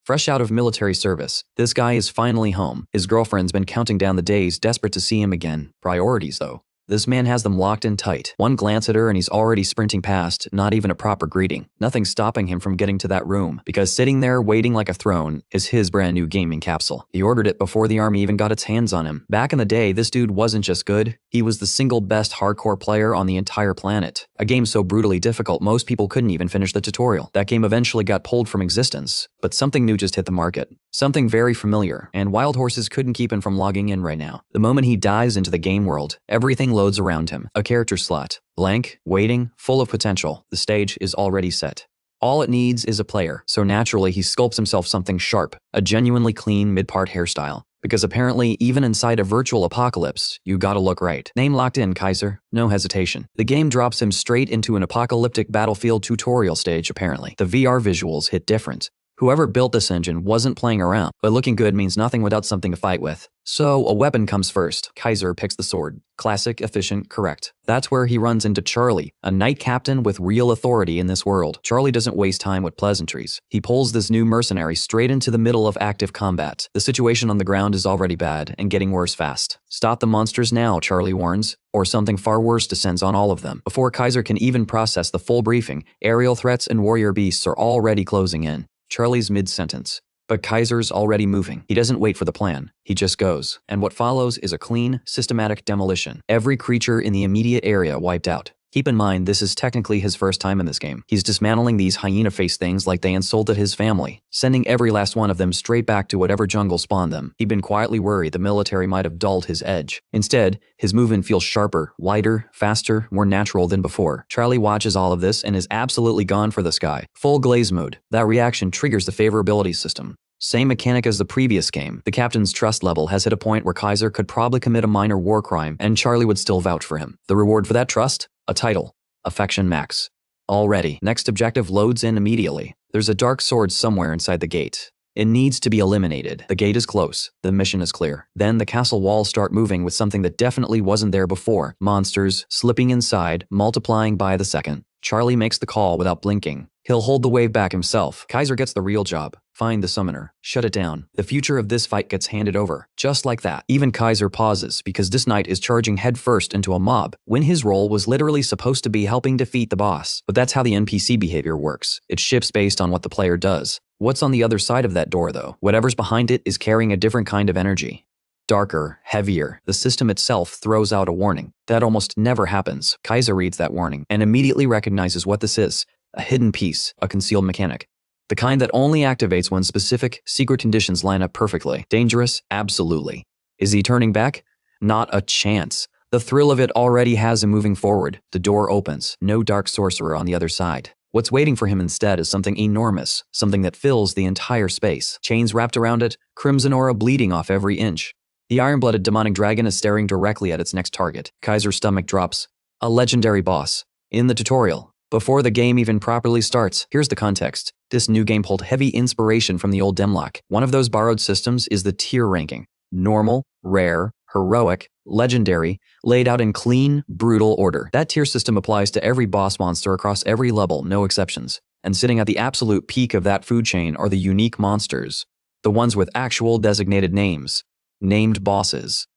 Fresh out of military service, this guy is finally home. His girlfriend's been counting down the days, desperate to see him again. Priorities, though. This man has them locked in tight. One glance at her and he's already sprinting past, not even a proper greeting. Nothing stopping him from getting to that room, because sitting there waiting like a throne is his brand new gaming capsule. He ordered it before the army even got its hands on him. Back in the day, this dude wasn't just good, he was the single best hardcore player on the entire planet. A game so brutally difficult most people couldn't even finish the tutorial. That game eventually got pulled from existence, but something new just hit the market. Something very familiar, and Wild Horses couldn't keep him from logging in right now. The moment he dives into the game world, everything loads around him. A character slot. Blank, waiting, full of potential. The stage is already set. All it needs is a player, so naturally he sculpts himself something sharp, a genuinely clean mid-part hairstyle. Because apparently, even inside a virtual apocalypse, you gotta look right. Name locked in, Kaiser. No hesitation. The game drops him straight into an apocalyptic battlefield tutorial stage, apparently. The VR visuals hit different. Whoever built this engine wasn't playing around, but looking good means nothing without something to fight with. So, a weapon comes first. Kaiser picks the sword. Classic, efficient, correct. That's where he runs into Charlie, a knight captain with real authority in this world. Charlie doesn't waste time with pleasantries. He pulls this new mercenary straight into the middle of active combat. The situation on the ground is already bad, and getting worse fast. Stop the monsters now, Charlie warns, or something far worse descends on all of them. Before Kaiser can even process the full briefing, aerial threats and warrior beasts are already closing in. Charlie's mid-sentence. But Kaiser's already moving. He doesn't wait for the plan. He just goes. And what follows is a clean, systematic demolition. Every creature in the immediate area wiped out. Keep in mind, this is technically his first time in this game. He's dismantling these hyena-faced things like they insulted his family, sending every last one of them straight back to whatever jungle spawned them. He'd been quietly worried the military might have dulled his edge. Instead, his movement feels sharper, lighter, faster, more natural than before. Charlie watches all of this and is absolutely gone for this guy. Full glaze mode. That reaction triggers the favorability system. Same mechanic as the previous game. The captain's trust level has hit a point where Kaiser could probably commit a minor war crime and Charlie would still vouch for him. The reward for that trust? A title. Affection max. Already. Next objective loads in immediately. There's a dark sword somewhere inside the gate. It needs to be eliminated. The gate is close. The mission is clear. Then the castle walls start moving with something that definitely wasn't there before. Monsters slipping inside, multiplying by the second. Charlie makes the call without blinking. He'll hold the wave back himself. Kaiser gets the real job. Find the summoner. Shut it down. The future of this fight gets handed over. Just like that. Even Kaiser pauses because this knight is charging headfirst into a mob when his role was literally supposed to be helping defeat the boss. But that's how the NPC behavior works. It shifts based on what the player does. What's on the other side of that door, though? Whatever's behind it is carrying a different kind of energy. Darker, heavier. The system itself throws out a warning. That almost never happens. Kaiser reads that warning and immediately recognizes what this is. A hidden piece, a concealed mechanic. The kind that only activates when specific, secret conditions line up perfectly. Dangerous? Absolutely. Is he turning back? Not a chance. The thrill of it already has him moving forward. The door opens. No dark sorcerer on the other side. What's waiting for him instead is something enormous, something that fills the entire space. Chains wrapped around it, crimson aura bleeding off every inch. The iron-blooded demonic dragon is staring directly at its next target. Kaiser's stomach drops. A legendary boss. In the tutorial. Before the game even properly starts, here's the context. This new game pulled heavy inspiration from the old Demlock. One of those borrowed systems is the tier ranking. Normal, rare, heroic, legendary, laid out in clean, brutal order. That tier system applies to every boss monster across every level, no exceptions. And sitting at the absolute peak of that food chain are the unique monsters. The ones with actual designated names. Named bosses.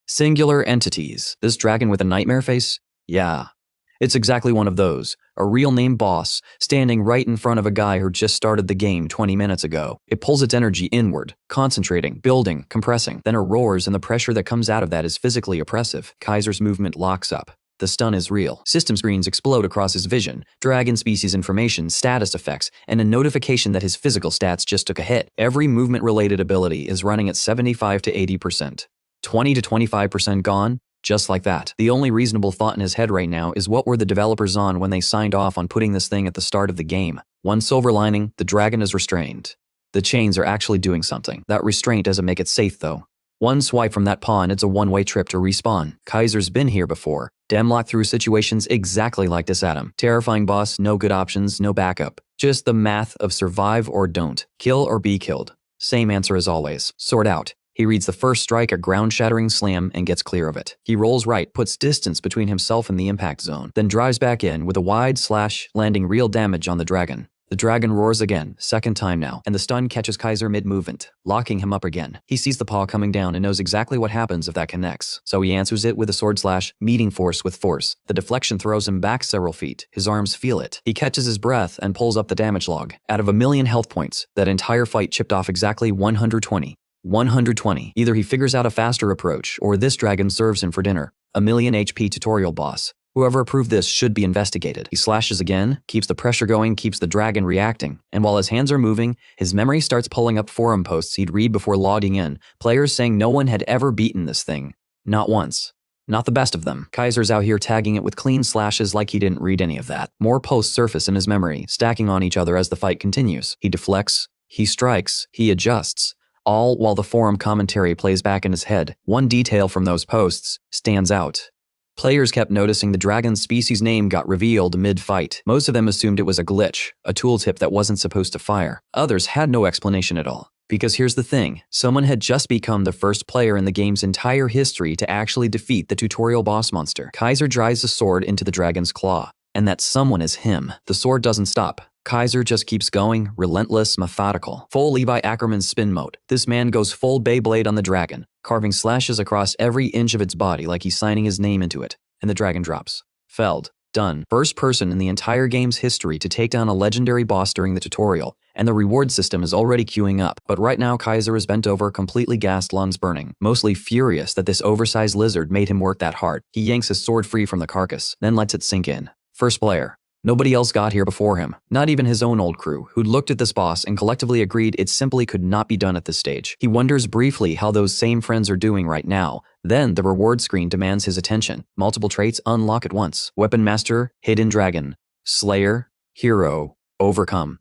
Singular entities. This dragon with a nightmare face? Yeah. It's exactly one of those, a real name boss, standing right in front of a guy who just started the game 20 minutes ago. It pulls its energy inward, concentrating, building, compressing, then it roars and the pressure that comes out of that is physically oppressive. Kaiser's movement locks up. The stun is real. System screens explode across his vision, dragon species information, status effects, and a notification that his physical stats just took a hit. Every movement-related ability is running at 75 to 80%. 20 to 25% gone. Just like that. The only reasonable thought in his head right now is what were the developers on when they signed off on putting this thing at the start of the game. One silver lining, the dragon is restrained. The chains are actually doing something. That restraint doesn't make it safe though. One swipe from that paw and it's a one-way trip to respawn. Kaiser's been here before. Demlock through situations exactly like this at him. Terrifying boss, no good options, no backup. Just the math of survive or don't. Kill or be killed. Same answer as always. Sword out. He reads the first strike, a ground-shattering slam, and gets clear of it. He rolls right, puts distance between himself and the impact zone, then drives back in with a wide slash, landing real damage on the dragon. The dragon roars again, second time now, and the stun catches Kaiser mid-movement, locking him up again. He sees the paw coming down and knows exactly what happens if that connects, so he answers it with a sword slash, meeting force with force. The deflection throws him back several feet. His arms feel it. He catches his breath and pulls up the damage log. Out of 1,000,000 health points, that entire fight chipped off exactly 120. 120. Either he figures out a faster approach, or this dragon serves him for dinner. 1,000,000 HP tutorial boss. Whoever approved this should be investigated. He slashes again, keeps the pressure going, keeps the dragon reacting, and while his hands are moving, his memory starts pulling up forum posts he'd read before logging in, players saying no one had ever beaten this thing. Not once. Not the best of them. Kaiser's out here tagging it with clean slashes like he didn't read any of that. More posts surface in his memory, stacking on each other as the fight continues. He deflects, he strikes, he adjusts, all while the forum commentary plays back in his head. One detail from those posts stands out. Players kept noticing the dragon's species name got revealed mid-fight. Most of them assumed it was a glitch, a tooltip that wasn't supposed to fire. Others had no explanation at all. Because here's the thing, someone had just become the first player in the game's entire history to actually defeat the tutorial boss monster. Kaiser drives a sword into the dragon's claw, and that someone is him. The sword doesn't stop. Kaiser just keeps going, relentless, methodical. Full Levi Ackerman's spin mode. This man goes full Beyblade on the dragon, carving slashes across every inch of its body like he's signing his name into it, and the dragon drops. Felled. Done. First person in the entire game's history to take down a legendary boss during the tutorial, and the reward system is already queuing up. But right now Kaiser is bent over, completely gassed, lungs burning, mostly furious that this oversized lizard made him work that hard. He yanks his sword free from the carcass, then lets it sink in. First player. Nobody else got here before him, not even his own old crew, who'd looked at this boss and collectively agreed it simply could not be done at this stage. He wonders briefly how those same friends are doing right now. Then the reward screen demands his attention. Multiple traits unlock at once. Weapon Master, Hidden Dragon, Slayer, Hero, Overcome.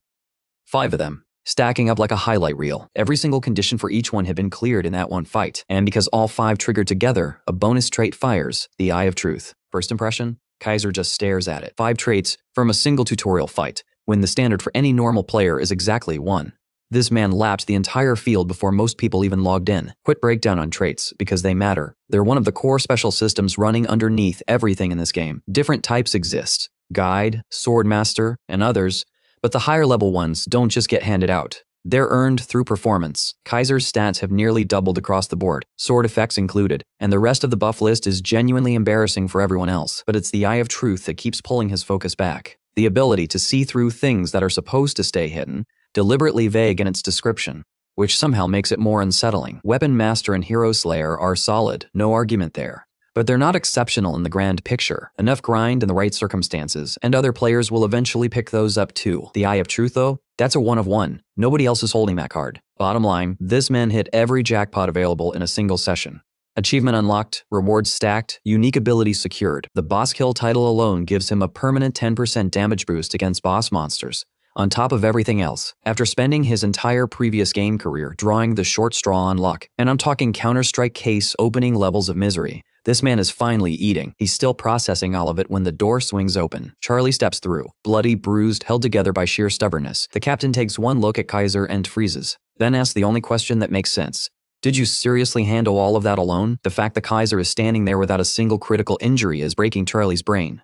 5 of them, stacking up like a highlight reel. Every single condition for each one had been cleared in that one fight, and because all 5 triggered together, a bonus trait fires, the Eye of Truth. First impression? Kaiser just stares at it. 5 traits from a single tutorial fight, when the standard for any normal player is exactly 1. This man lapped the entire field before most people even logged in. Quick breakdown on traits, because they matter. They're one of the core special systems running underneath everything in this game. Different types exist, Guide, Swordmaster, and others, but the higher level ones don't just get handed out. They're earned through performance. Kaiser's stats have nearly doubled across the board, sword effects included, and the rest of the buff list is genuinely embarrassing for everyone else. But it's the Eye of Truth that keeps pulling his focus back. The ability to see through things that are supposed to stay hidden, deliberately vague in its description, which somehow makes it more unsettling. Weapon Master and Hero Slayer are solid, no argument there. But they're not exceptional in the grand picture. Enough grind in the right circumstances, and other players will eventually pick those up too. The Eye of Truth though, that's a 1 of 1. Nobody else is holding that card. Bottom line, this man hit every jackpot available in a single session. Achievement unlocked, rewards stacked, unique abilities secured. The boss kill title alone gives him a permanent 10% damage boost against boss monsters, on top of everything else, after spending his entire previous game career drawing the short straw on luck. And I'm talking Counter-Strike case opening levels of misery. This man is finally eating. He's still processing all of it when the door swings open. Charlie steps through, bloody, bruised, held together by sheer stubbornness. The captain takes one look at Kaiser and freezes, then asks the only question that makes sense. Did you seriously handle all of that alone? The fact that Kaiser is standing there without a single critical injury is breaking Charlie's brain.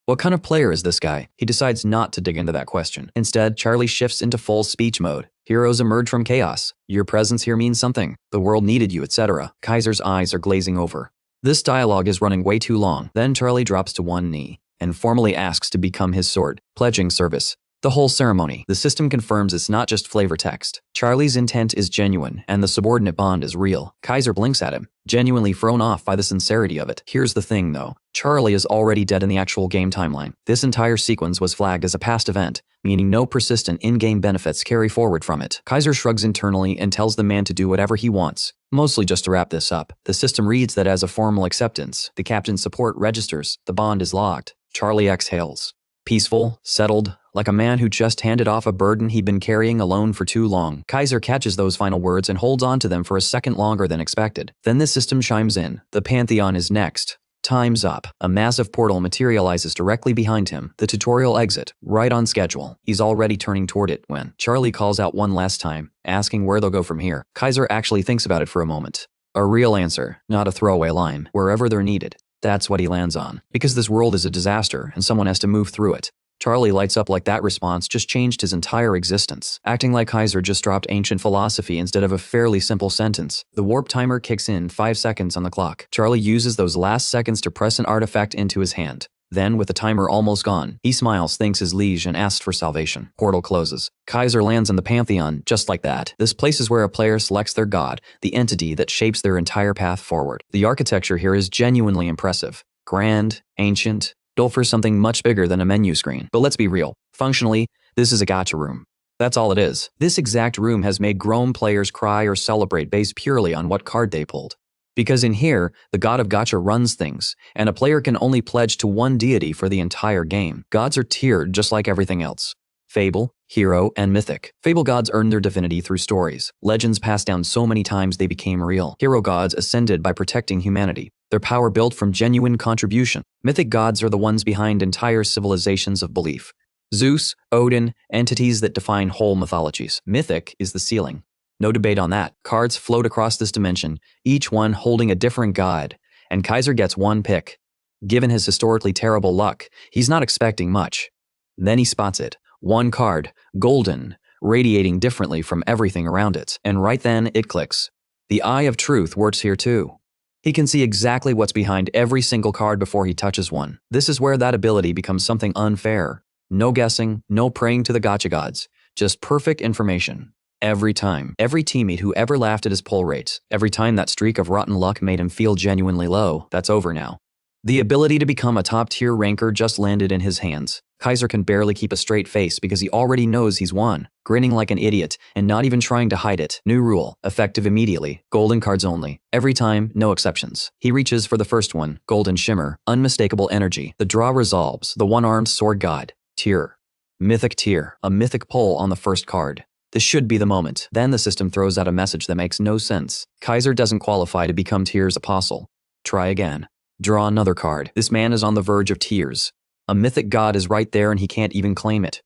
What kind of player is this guy? He decides not to dig into that question. Instead, Charlie shifts into full speech mode. Heroes emerge from chaos. Your presence here means something. The world needed you, etc. Kaiser's eyes are glazing over. This dialogue is running way too long. Then Charlie drops to one knee and formally asks to become his sword, pledging service. The whole ceremony, the system confirms it's not just flavor text. Charlie's intent is genuine, and the subordinate bond is real. Kaiser blinks at him, genuinely thrown off by the sincerity of it. Here's the thing though, Charlie is already dead in the actual game timeline. This entire sequence was flagged as a past event, meaning no persistent in-game benefits carry forward from it. Kaiser shrugs internally and tells the man to do whatever he wants, mostly just to wrap this up. The system reads that as a formal acceptance. The captain's support registers, the bond is locked. Charlie exhales. Peaceful, settled, like a man who just handed off a burden he'd been carrying alone for too long. Kaiser catches those final words and holds on to them for a second longer than expected. Then the system chimes in. The Pantheon is next. Time's up. A massive portal materializes directly behind him. The tutorial exit, right on schedule. He's already turning toward it when Charlie calls out one last time, asking where they'll go from here. Kaiser actually thinks about it for a moment. A real answer, not a throwaway line. Wherever they're needed. That's what he lands on. Because this world is a disaster and someone has to move through it. Charlie lights up like that response just changed his entire existence, acting like Kaiser just dropped ancient philosophy instead of a fairly simple sentence. The warp timer kicks in 5 seconds on the clock. Charlie uses those last seconds to press an artifact into his hand. Then, with the timer almost gone, he smiles, thanks his liege, and asks for salvation. Portal closes. Kaiser lands in the Pantheon just like that. This place is where a player selects their god, the entity that shapes their entire path forward. The architecture here is genuinely impressive. Grand, ancient, built for something much bigger than a menu screen. But let's be real. Functionally, this is a gacha room. That's all it is. This exact room has made grown players cry or celebrate based purely on what card they pulled. Because in here, the god of gacha runs things, and a player can only pledge to one deity for the entire game. Gods are tiered just like everything else. Fable, hero, and mythic. Fable gods earned their divinity through stories. Legends passed down so many times they became real. Hero gods ascended by protecting humanity. Their power built from genuine contribution. Mythic gods are the ones behind entire civilizations of belief. Zeus, Odin, entities that define whole mythologies. Mythic is the ceiling. No debate on that. Cards float across this dimension, each one holding a different god, and Kaiser gets one pick. Given his historically terrible luck, he's not expecting much. Then he spots it. One card, golden, radiating differently from everything around it, and right then it clicks. The Eye of Truth works here too. He can see exactly what's behind every single card before he touches one. This is where that ability becomes something unfair. No guessing, no praying to the gacha gods, just perfect information. Every time. Every teammate who ever laughed at his pull rates, every time that streak of rotten luck made him feel genuinely low, that's over now. The ability to become a top-tier ranker just landed in his hands. Kaiser can barely keep a straight face because he already knows he's won, grinning like an idiot and not even trying to hide it. New rule, effective immediately, golden cards only. Every time, no exceptions. He reaches for the first one, golden shimmer, unmistakable energy. The draw resolves, the one-armed sword god. Tier. Mythic tier, a mythic pull on the first card. This should be the moment. Then the system throws out a message that makes no sense. Kaiser doesn't qualify to become Tier's apostle. Try again. Draw another card. This man is on the verge of tears. A mythic god is right there and he can't even claim it.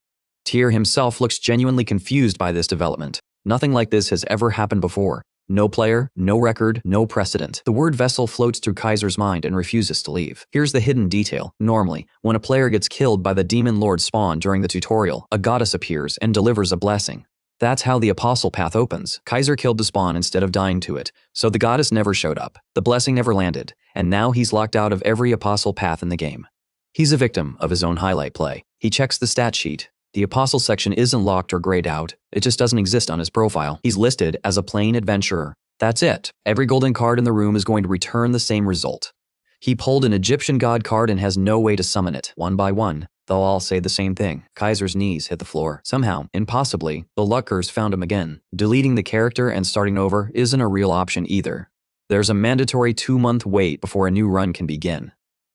Tier himself looks genuinely confused by this development. Nothing like this has ever happened before. No player, no record, no precedent. The word vessel floats through Kaiser's mind and refuses to leave. Here's the hidden detail. Normally, when a player gets killed by the demon lord spawn during the tutorial, a goddess appears and delivers a blessing. That's how the apostle path opens. Kaiser killed the spawn instead of dying to it, so the goddess never showed up. The blessing never landed, and now he's locked out of every apostle path in the game. He's a victim of his own highlight play. He checks the stat sheet. The apostle section isn't locked or grayed out. It just doesn't exist on his profile. He's listed as a plain adventurer. That's it. Every golden card in the room is going to return the same result. He pulled an Egyptian god card and has no way to summon it. One by one, they'll all say the same thing. Kaiser's knees hit the floor. Somehow, impossibly, the luckers found him again. Deleting the character and starting over isn't a real option either. There's a mandatory 2-month wait before a new run can begin.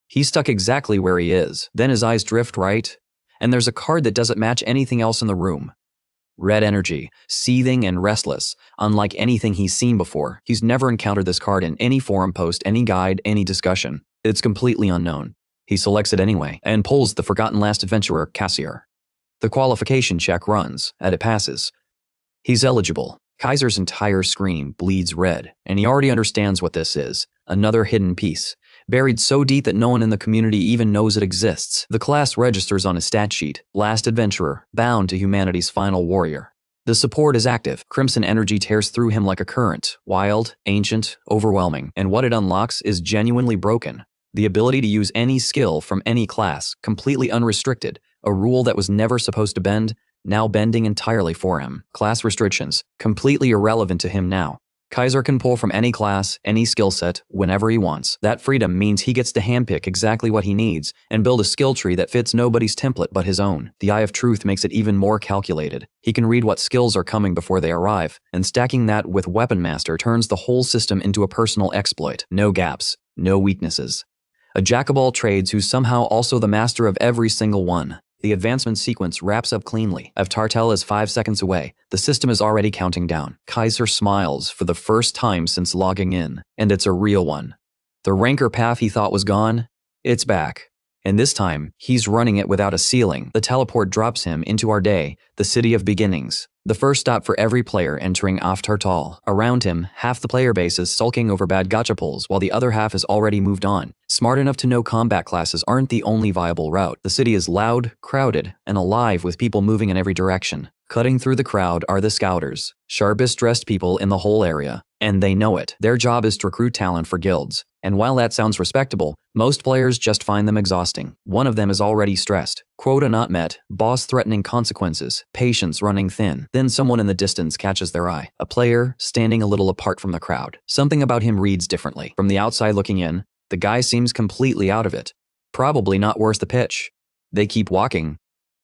He's stuck exactly where he is. Then his eyes drift right, and there's a card that doesn't match anything else in the room. Red energy, seething and restless, unlike anything he's seen before. He's never encountered this card in any forum post, any guide, any discussion. It's completely unknown. He selects it anyway, and pulls the forgotten last adventurer, Kaiser. The qualification check runs, and it passes. He's eligible. Kaiser's entire screen bleeds red, and he already understands what this is. Another hidden piece. Buried so deep that no one in the community even knows it exists. The class registers on his stat sheet. Last adventurer, bound to humanity's final warrior. The support is active. Crimson energy tears through him like a current. Wild, ancient, overwhelming. And what it unlocks is genuinely broken. The ability to use any skill from any class, completely unrestricted. A rule that was never supposed to bend, now bending entirely for him. Class restrictions, completely irrelevant to him now. Kaiser can pull from any class, any skill set, whenever he wants. That freedom means he gets to handpick exactly what he needs and build a skill tree that fits nobody's template but his own. The Eye of Truth makes it even more calculated. He can read what skills are coming before they arrive, and stacking that with Weapon Master turns the whole system into a personal exploit. No gaps, no weaknesses. A jack of all trades who's somehow also the master of every single one. The advancement sequence wraps up cleanly. If Tartel is 5 seconds away, the system is already counting down. Kaiser smiles for the first time since logging in, and it's a real one. The ranker path he thought was gone, it's back. And this time, he's running it without a ceiling. The teleport drops him into our day, the city of beginnings. The first stop for every player entering Aftartal. Around him, half the player base is sulking over bad gacha pulls while the other half has already moved on. Smart enough to know combat classes aren't the only viable route. The city is loud, crowded, and alive with people moving in every direction. Cutting through the crowd are the scouters, sharpest dressed people in the whole area, and they know it. Their job is to recruit talent for guilds. And while that sounds respectable, most players just find them exhausting. One of them is already stressed. Quota not met, boss threatening consequences, patience running thin. Then someone in the distance catches their eye. A player standing a little apart from the crowd. Something about him reads differently. From the outside looking in, the guy seems completely out of it. Probably not worth the pitch. They keep walking.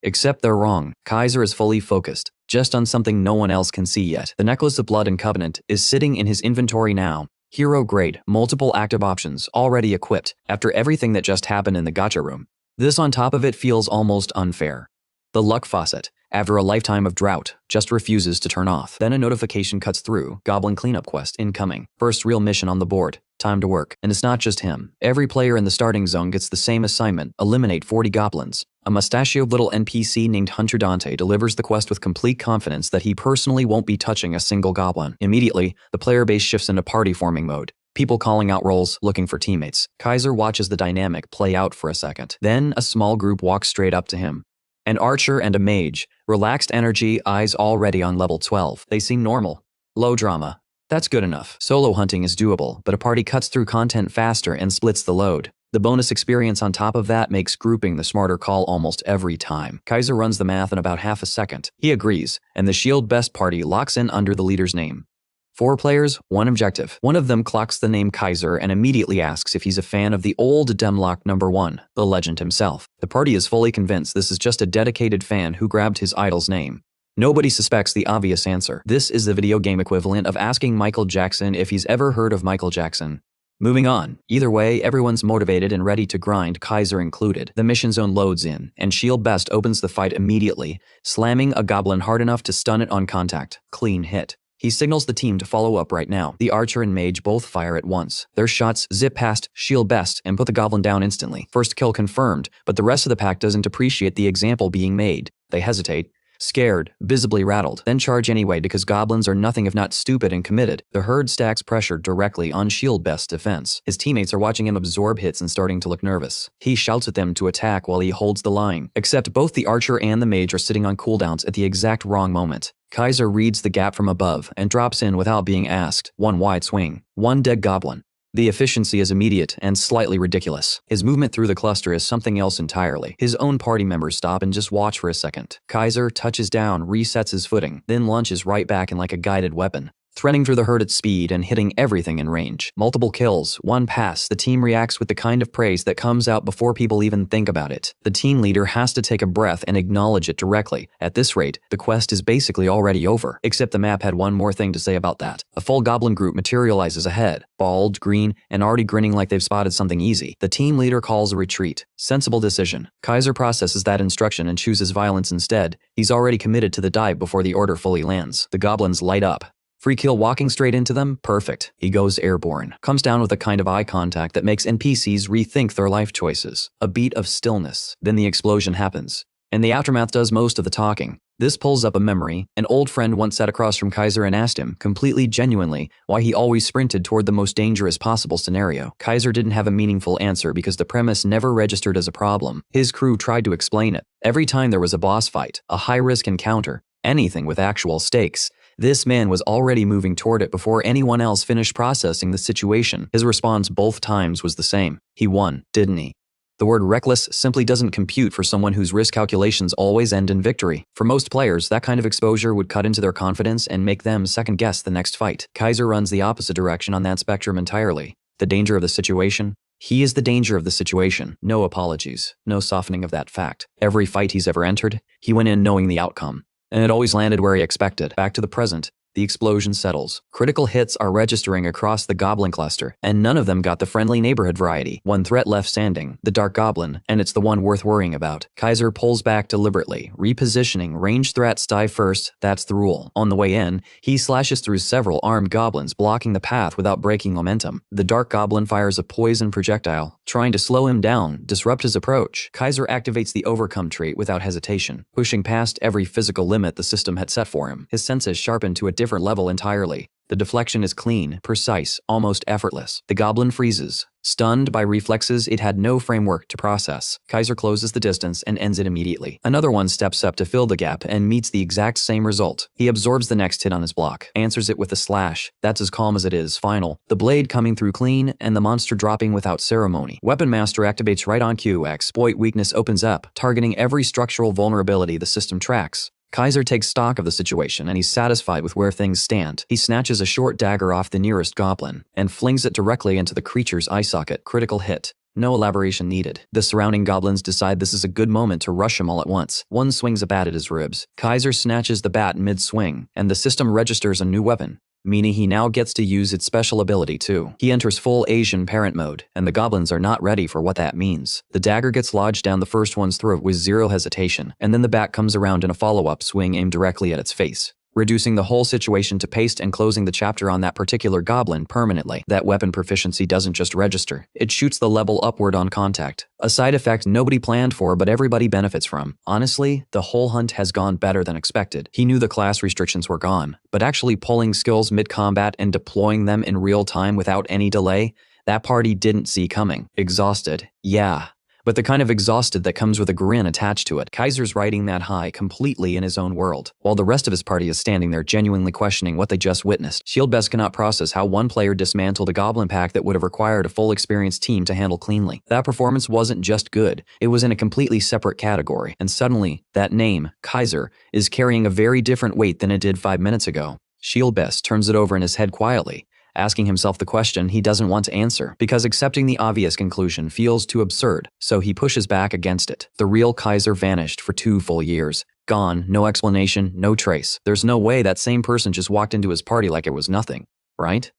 Except they're wrong. Kaiser is fully focused, just on something no one else can see yet. The Necklace of Blood and Covenant is sitting in his inventory now. Hero grade, multiple active options, already equipped, after everything that just happened in the gacha room. This on top of it feels almost unfair. The luck faucet, after a lifetime of drought, just refuses to turn off. Then a notification cuts through, Goblin Cleanup Quest incoming. First real mission on the board. Time to work. And it's not just him. Every player in the starting zone gets the same assignment, eliminate 40 goblins. A mustachioed little NPC named Hunter Dante delivers the quest with complete confidence that he personally won't be touching a single goblin. Immediately, the player base shifts into party forming mode. People calling out roles, looking for teammates. Kaiser watches the dynamic play out for a second. Then a small group walks straight up to him. An archer and a mage, relaxed energy, eyes already on level 12. They seem normal. Low drama. That's good enough. Solo hunting is doable, but a party cuts through content faster and splits the load. The bonus experience on top of that makes grouping the smarter call almost every time. Kaiser runs the math in about half a second. He agrees, and the Shield Best party locks in under the leader's name. 4 players, 1 objective. One of them clocks the name Kaiser and immediately asks if he's a fan of the old Demlock #1, the legend himself. The party is fully convinced this is just a dedicated fan who grabbed his idol's name. Nobody suspects the obvious answer. This is the video game equivalent of asking Michael Jackson if he's ever heard of Michael Jackson. Moving on. Either way, everyone's motivated and ready to grind, Kaiser included. The mission zone loads in, and Shield Best opens the fight immediately, slamming a goblin hard enough to stun it on contact. Clean hit. He signals the team to follow up right now. The archer and mage both fire at once. Their shots zip past Shield Best and put the goblin down instantly. First kill confirmed, but the rest of the pack doesn't appreciate the example being made. They hesitate. Scared, visibly rattled, then charge anyway because goblins are nothing if not stupid and committed. The herd stacks pressure directly on Shield Best's defense. His teammates are watching him absorb hits and starting to look nervous. He shouts at them to attack while he holds the line. Except both the archer and the mage are sitting on cooldowns at the exact wrong moment. Kaiser reads the gap from above and drops in without being asked. 1 wide swing. 1 dead goblin. The efficiency is immediate and slightly ridiculous. His movement through the cluster is something else entirely. His own party members stop and just watch for a second. Kaiser touches down, resets his footing, then launches right back in like a guided weapon, threading through the herd at speed and hitting everything in range. Multiple kills, 1 pass. The team reacts with the kind of praise that comes out before people even think about it. The team leader has to take a breath and acknowledge it directly. At this rate, the quest is basically already over. Except the map had one more thing to say about that. A full goblin group materializes ahead, bald, green, and already grinning like they've spotted something easy. The team leader calls a retreat. Sensible decision. Kaiser processes that instruction and chooses violence instead. He's already committed to the dive before the order fully lands. The goblins light up. Free kill walking straight into them? Perfect. He goes airborne. Comes down with a kind of eye contact that makes NPCs rethink their life choices. A beat of stillness. Then the explosion happens. And the aftermath does most of the talking. This pulls up a memory. An old friend once sat across from Kaiser and asked him, completely genuinely, why he always sprinted toward the most dangerous possible scenario. Kaiser didn't have a meaningful answer because the premise never registered as a problem. His crew tried to explain it. Every time there was a boss fight, a high-risk encounter, anything with actual stakes, this man was already moving toward it before anyone else finished processing the situation. His response both times was the same. He won, didn't he? The word reckless simply doesn't compute for someone whose risk calculations always end in victory. For most players, that kind of exposure would cut into their confidence and make them second-guess the next fight. Kaiser runs the opposite direction on that spectrum entirely. The danger of the situation? He is the danger of the situation. No apologies. No softening of that fact. Every fight he's ever entered, he went in knowing the outcome. And it always landed where he expected. Back to the present. The explosion settles. Critical hits are registering across the goblin cluster, and none of them got the friendly neighborhood variety. One threat left standing, the dark goblin, and it's the one worth worrying about. Kaiser pulls back deliberately, repositioning. Range threats die first, that's the rule. On the way in, he slashes through several armed goblins, blocking the path without breaking momentum. The dark goblin fires a poison projectile, trying to slow him down, disrupt his approach. Kaiser activates the overcome trait without hesitation, pushing past every physical limit the system had set for him. His senses sharpen to a different level entirely. The deflection is clean, precise, almost effortless. The goblin freezes. Stunned by reflexes it had no framework to process. Kaiser closes the distance and ends it immediately. Another one steps up to fill the gap and meets the exact same result. He absorbs the next hit on his block, answers it with a slash. That's as calm as it is, final. The blade coming through clean and the monster dropping without ceremony. Weapon Master activates right on cue. Exploit weakness opens up, targeting every structural vulnerability the system tracks. Kaiser takes stock of the situation and he's satisfied with where things stand. He snatches a short dagger off the nearest goblin and flings it directly into the creature's eye socket. Critical hit. No elaboration needed. The surrounding goblins decide this is a good moment to rush him all at once. One swings a bat at his ribs. Kaiser snatches the bat mid-swing, and the system registers a new weapon, meaning he now gets to use its special ability too. He enters full Asian parent mode, and the goblins are not ready for what that means. The dagger gets lodged down the first one's throat with zero hesitation, and then the bat comes around in a follow-up swing aimed directly at its face, reducing the whole situation to paste and closing the chapter on that particular goblin permanently. That weapon proficiency doesn't just register, it shoots the level upward on contact. A side effect nobody planned for but everybody benefits from. Honestly, the whole hunt has gone better than expected. He knew the class restrictions were gone, but actually pulling skills mid-combat and deploying them in real time without any delay, that part he didn't see coming. Exhausted, yeah. But the kind of exhausted that comes with a grin attached to it. Kaiser's riding that high completely in his own world, while the rest of his party is standing there genuinely questioning what they just witnessed. Shieldbest cannot process how one player dismantled a goblin pack that would have required a full experienced team to handle cleanly. That performance wasn't just good, it was in a completely separate category, and suddenly, that name, Kaiser, is carrying a very different weight than it did 5 minutes ago. Shieldbest turns it over in his head quietly, asking himself the question he doesn't want to answer, because accepting the obvious conclusion feels too absurd, so he pushes back against it. The real Kaiser vanished for 2 full years. Gone, no explanation, no trace. There's no way that same person just walked into his party like it was nothing, right?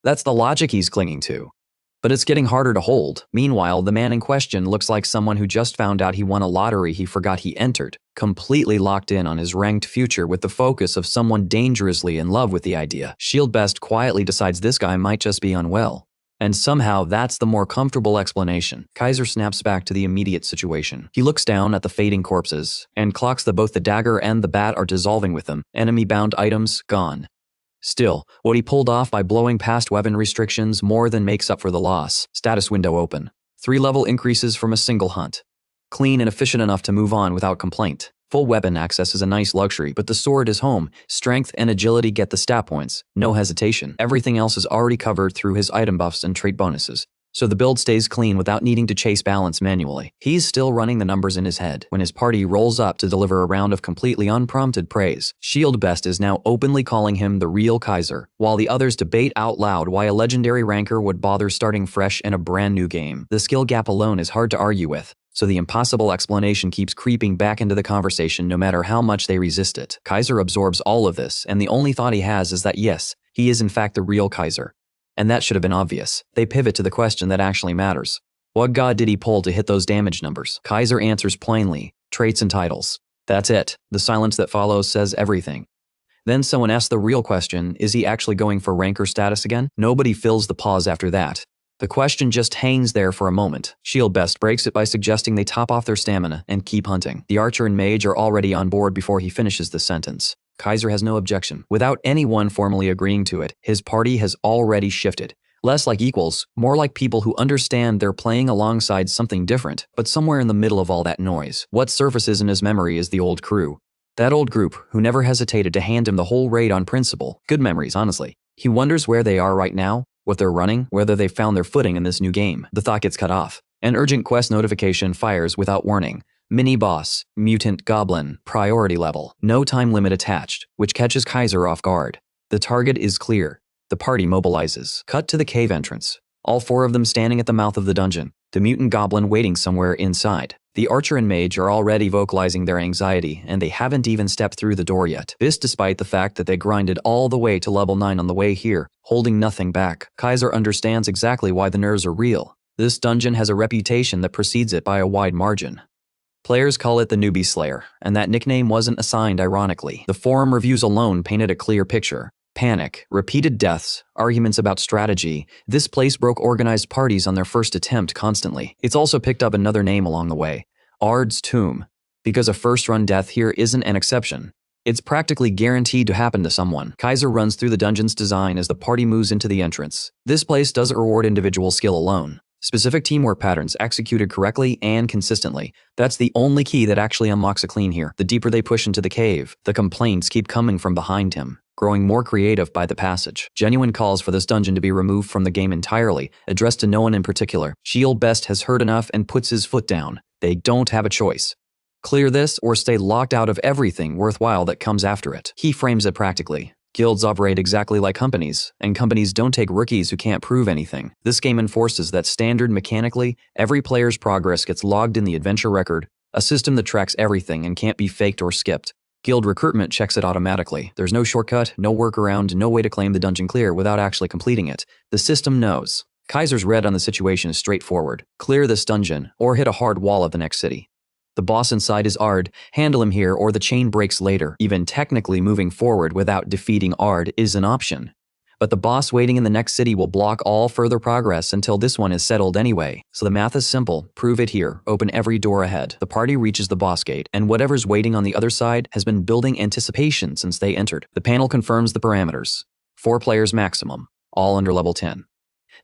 That's the logic he's clinging to. But it's getting harder to hold. Meanwhile, the man in question looks like someone who just found out he won a lottery he forgot he entered, completely locked in on his ranked future with the focus of someone dangerously in love with the idea. Shieldbest quietly decides this guy might just be unwell. And somehow that's the more comfortable explanation. Kaiser snaps back to the immediate situation. He looks down at the fading corpses and clocks that both the dagger and the bat are dissolving with them. Enemy-bound items gone. Still, what he pulled off by blowing past weapon restrictions more than makes up for the loss. Status window open. 3 level increases from a single hunt. Clean and efficient enough to move on without complaint. Full weapon access is a nice luxury, but the sword is home. Strength and agility get the stat points. No hesitation. Everything else is already covered through his item buffs and trait bonuses, so the build stays clean without needing to chase balance manually. He's still running the numbers in his head when his party rolls up to deliver a round of completely unprompted praise. Shieldbest is now openly calling him the real Kaiser, while the others debate out loud why a legendary ranker would bother starting fresh in a brand new game. The skill gap alone is hard to argue with, so the impossible explanation keeps creeping back into the conversation no matter how much they resist it. Kaiser absorbs all of this, and the only thought he has is that yes, he is in fact the real Kaiser. And that should have been obvious. They pivot to the question that actually matters. What god did he pull to hit those damage numbers? Kaiser answers plainly, traits and titles. That's it. The silence that follows says everything. Then someone asks the real question, is he actually going for ranker status again? Nobody fills the pause after that. The question just hangs there for a moment. Shieldbest breaks it by suggesting they top off their stamina and keep hunting. The archer and mage are already on board before he finishes the sentence. Kaiser has no objection. Without anyone formally agreeing to it, his party has already shifted. Less like equals, more like people who understand they're playing alongside something different, but somewhere in the middle of all that noise. What surfaces in his memory is the old crew. That old group who never hesitated to hand him the whole raid on principle. Good memories, honestly. He wonders where they are right now, what they're running, whether they've found their footing in this new game. The thought gets cut off. An urgent quest notification fires without warning. Mini-boss, mutant goblin, priority level, no time limit attached, which catches Kaiser off guard. The target is clear. The party mobilizes. Cut to the cave entrance. All 4 of them standing at the mouth of the dungeon, the mutant goblin waiting somewhere inside. The archer and mage are already vocalizing their anxiety, and they haven't even stepped through the door yet. This despite the fact that they grinded all the way to level 9 on the way here, holding nothing back. Kaiser understands exactly why the nerves are real. This dungeon has a reputation that precedes it by a wide margin. Players call it the Newbie Slayer, and that nickname wasn't assigned ironically. The forum reviews alone painted a clear picture. Panic, repeated deaths, arguments about strategy. This place broke organized parties on their first attempt constantly. It's also picked up another name along the way, Ard's Tomb, because a first-run death here isn't an exception. It's practically guaranteed to happen to someone. Kaiser runs through the dungeon's design as the party moves into the entrance. This place doesn't reward individual skill alone. Specific teamwork patterns executed correctly and consistently. That's the only key that actually unlocks a clean here. The deeper they push into the cave, the complaints keep coming from behind him, growing more creative by the passage. Genuine calls for this dungeon to be removed from the game entirely, addressed to no one in particular. Shield Best has heard enough and puts his foot down. They don't have a choice. Clear this or stay locked out of everything worthwhile that comes after it. He frames it practically. Guilds operate exactly like companies, and companies don't take rookies who can't prove anything. This game enforces that standard mechanically. Every player's progress gets logged in the adventure record, a system that tracks everything and can't be faked or skipped. Guild recruitment checks it automatically. There's no shortcut, no workaround, no way to claim the dungeon clear without actually completing it. The system knows. Kaiser's read on the situation is straightforward. Clear this dungeon, or hit a hard wall of the next city. The boss inside is Ard. Handle him here or the chain breaks later. Even technically moving forward without defeating Ard is an option. But the boss waiting in the next city will block all further progress until this one is settled anyway. So the math is simple. Prove it here. Open every door ahead. The party reaches the boss gate, and whatever's waiting on the other side has been building anticipation since they entered. The panel confirms the parameters. 4 players maximum, all under level 10.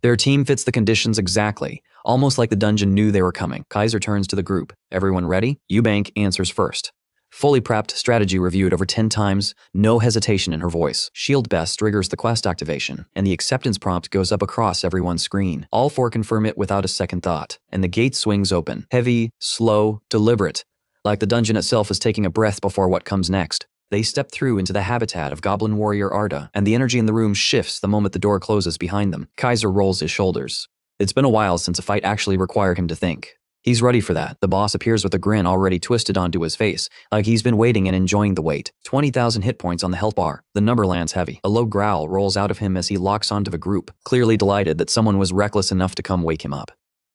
Their team fits the conditions exactly, almost like the dungeon knew they were coming. Kaiser turns to the group. Everyone ready? Eubank answers first. Fully prepped, strategy reviewed over 10 times, no hesitation in her voice. Shield Best triggers the quest activation, and the acceptance prompt goes up across everyone's screen. All 4 confirm it without a second thought, and the gate swings open. Heavy, slow, deliberate, like the dungeon itself is taking a breath before what comes next. They step through into the habitat of Goblin Warrior Arda, and the energy in the room shifts the moment the door closes behind them. Kaiser rolls his shoulders. It's been a while since a fight actually required him to think. He's ready for that. The boss appears with a grin already twisted onto his face, like he's been waiting and enjoying the wait. 20,000 hit points on the health bar. The number lands heavy. A low growl rolls out of him as he locks onto the group, clearly delighted that someone was reckless enough to come wake him up.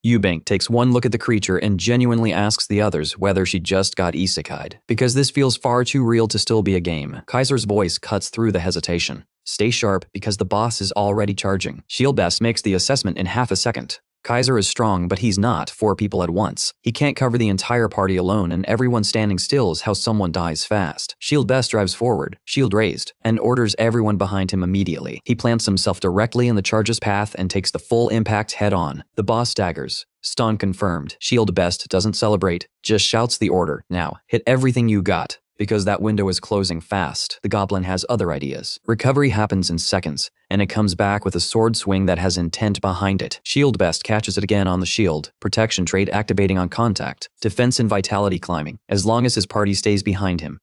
Eubank takes one look at the creature and genuinely asks the others whether she just got isekai'd, because this feels far too real to still be a game. Kaiser's voice cuts through the hesitation. Stay sharp because the boss is already charging. Shield Best makes the assessment in half a second. Kaiser is strong, but he's not 4 people at once. He can't cover the entire party alone, and everyone standing still is how someone dies fast. Shield Best drives forward, shield raised, and orders everyone behind him immediately. He plants himself directly in the charge's path and takes the full impact head on. The boss staggers. Stun confirmed. Shield Best doesn't celebrate, just shouts the order. Now, hit everything you got. Because that window is closing fast, the goblin has other ideas. Recovery happens in seconds, and it comes back with a sword swing that has intent behind it. Shield Best catches it again on the shield, protection trait activating on contact, defense and vitality climbing, as long as his party stays behind him.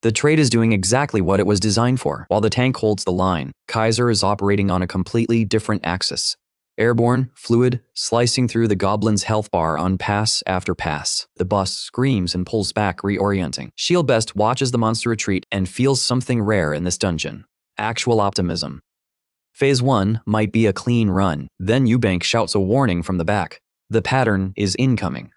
The trait is doing exactly what it was designed for. While the tank holds the line, Kaiser is operating on a completely different axis. Airborne, fluid, slicing through the goblin's health bar on pass after pass. The boss screams and pulls back, reorienting. Shield Best watches the monster retreat and feels something rare in this dungeon. Actual optimism. Phase 1 might be a clean run. Then Eubank shouts a warning from the back. The pattern is incoming.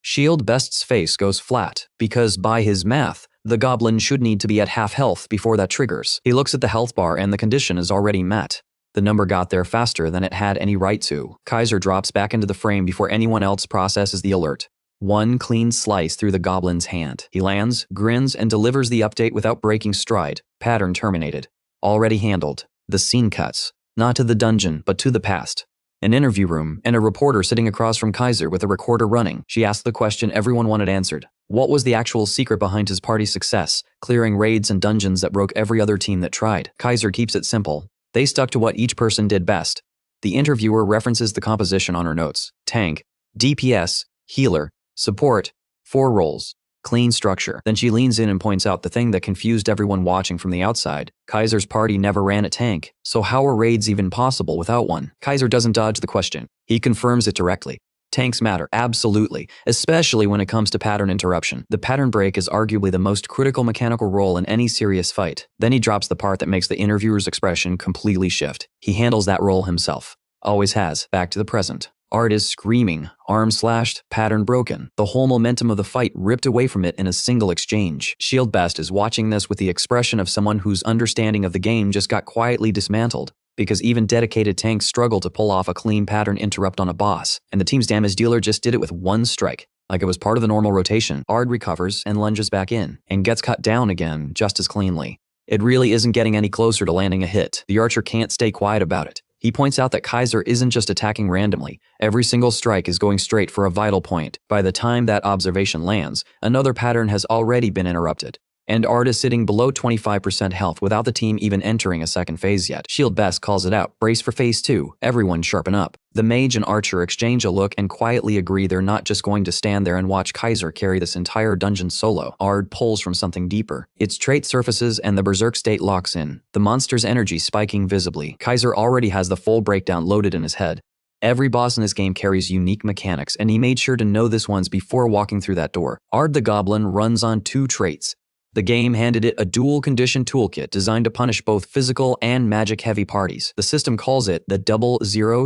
Shield Best's face goes flat, because by his math, the goblin should need to be at half health before that triggers. He looks at the health bar and the condition is already met. The number got there faster than it had any right to. Kaiser drops back into the frame before anyone else processes the alert. One clean slice through the goblin's hand. He lands, grins, and delivers the update without breaking stride. Pattern terminated. Already handled. The scene cuts. Not to the dungeon, but to the past. An interview room, and a reporter sitting across from Kaiser with a recorder running. She asked the question everyone wanted answered. What was the actual secret behind his party's success? Clearing raids and dungeons that broke every other team that tried. Kaiser keeps it simple. They stuck to what each person did best. The interviewer references the composition on her notes. Tank, DPS, healer, support, 4 roles, clean structure. Then she leans in and points out the thing that confused everyone watching from the outside. Kaiser's party never ran a tank, so how are raids even possible without one? Kaiser doesn't dodge the question. He confirms it directly. Tanks matter, absolutely, especially when it comes to pattern interruption. The pattern break is arguably the most critical mechanical role in any serious fight. Then he drops the part that makes the interviewer's expression completely shift. He handles that role himself. Always has, back to the present. Art is screaming, arm slashed, pattern broken. The whole momentum of the fight ripped away from it in a single exchange. Shield Best is watching this with the expression of someone whose understanding of the game just got quietly dismantled, because even dedicated tanks struggle to pull off a clean pattern interrupt on a boss, and the team's damage dealer just did it with one strike. Like it was part of the normal rotation. Ard recovers and lunges back in, and gets cut down again just as cleanly. It really isn't getting any closer to landing a hit. The archer can't stay quiet about it. He points out that Kaiser isn't just attacking randomly. Every single strike is going straight for a vital point. By the time that observation lands, another pattern has already been interrupted, and Ard is sitting below 25% health without the team even entering a second phase yet. Shield Best calls it out. Brace for phase 2. Everyone sharpen up. The mage and archer exchange a look and quietly agree they're not just going to stand there and watch Kaiser carry this entire dungeon solo. Ard pulls from something deeper. Its trait surfaces and the berserk state locks in, the monster's energy spiking visibly. Kaiser already has the full breakdown loaded in his head. Every boss in this game carries unique mechanics, and he made sure to know this one's before walking through that door. Ard the Goblin runs on 2 traits. The game handed it a dual condition toolkit designed to punish both physical and magic-heavy parties. The system calls it the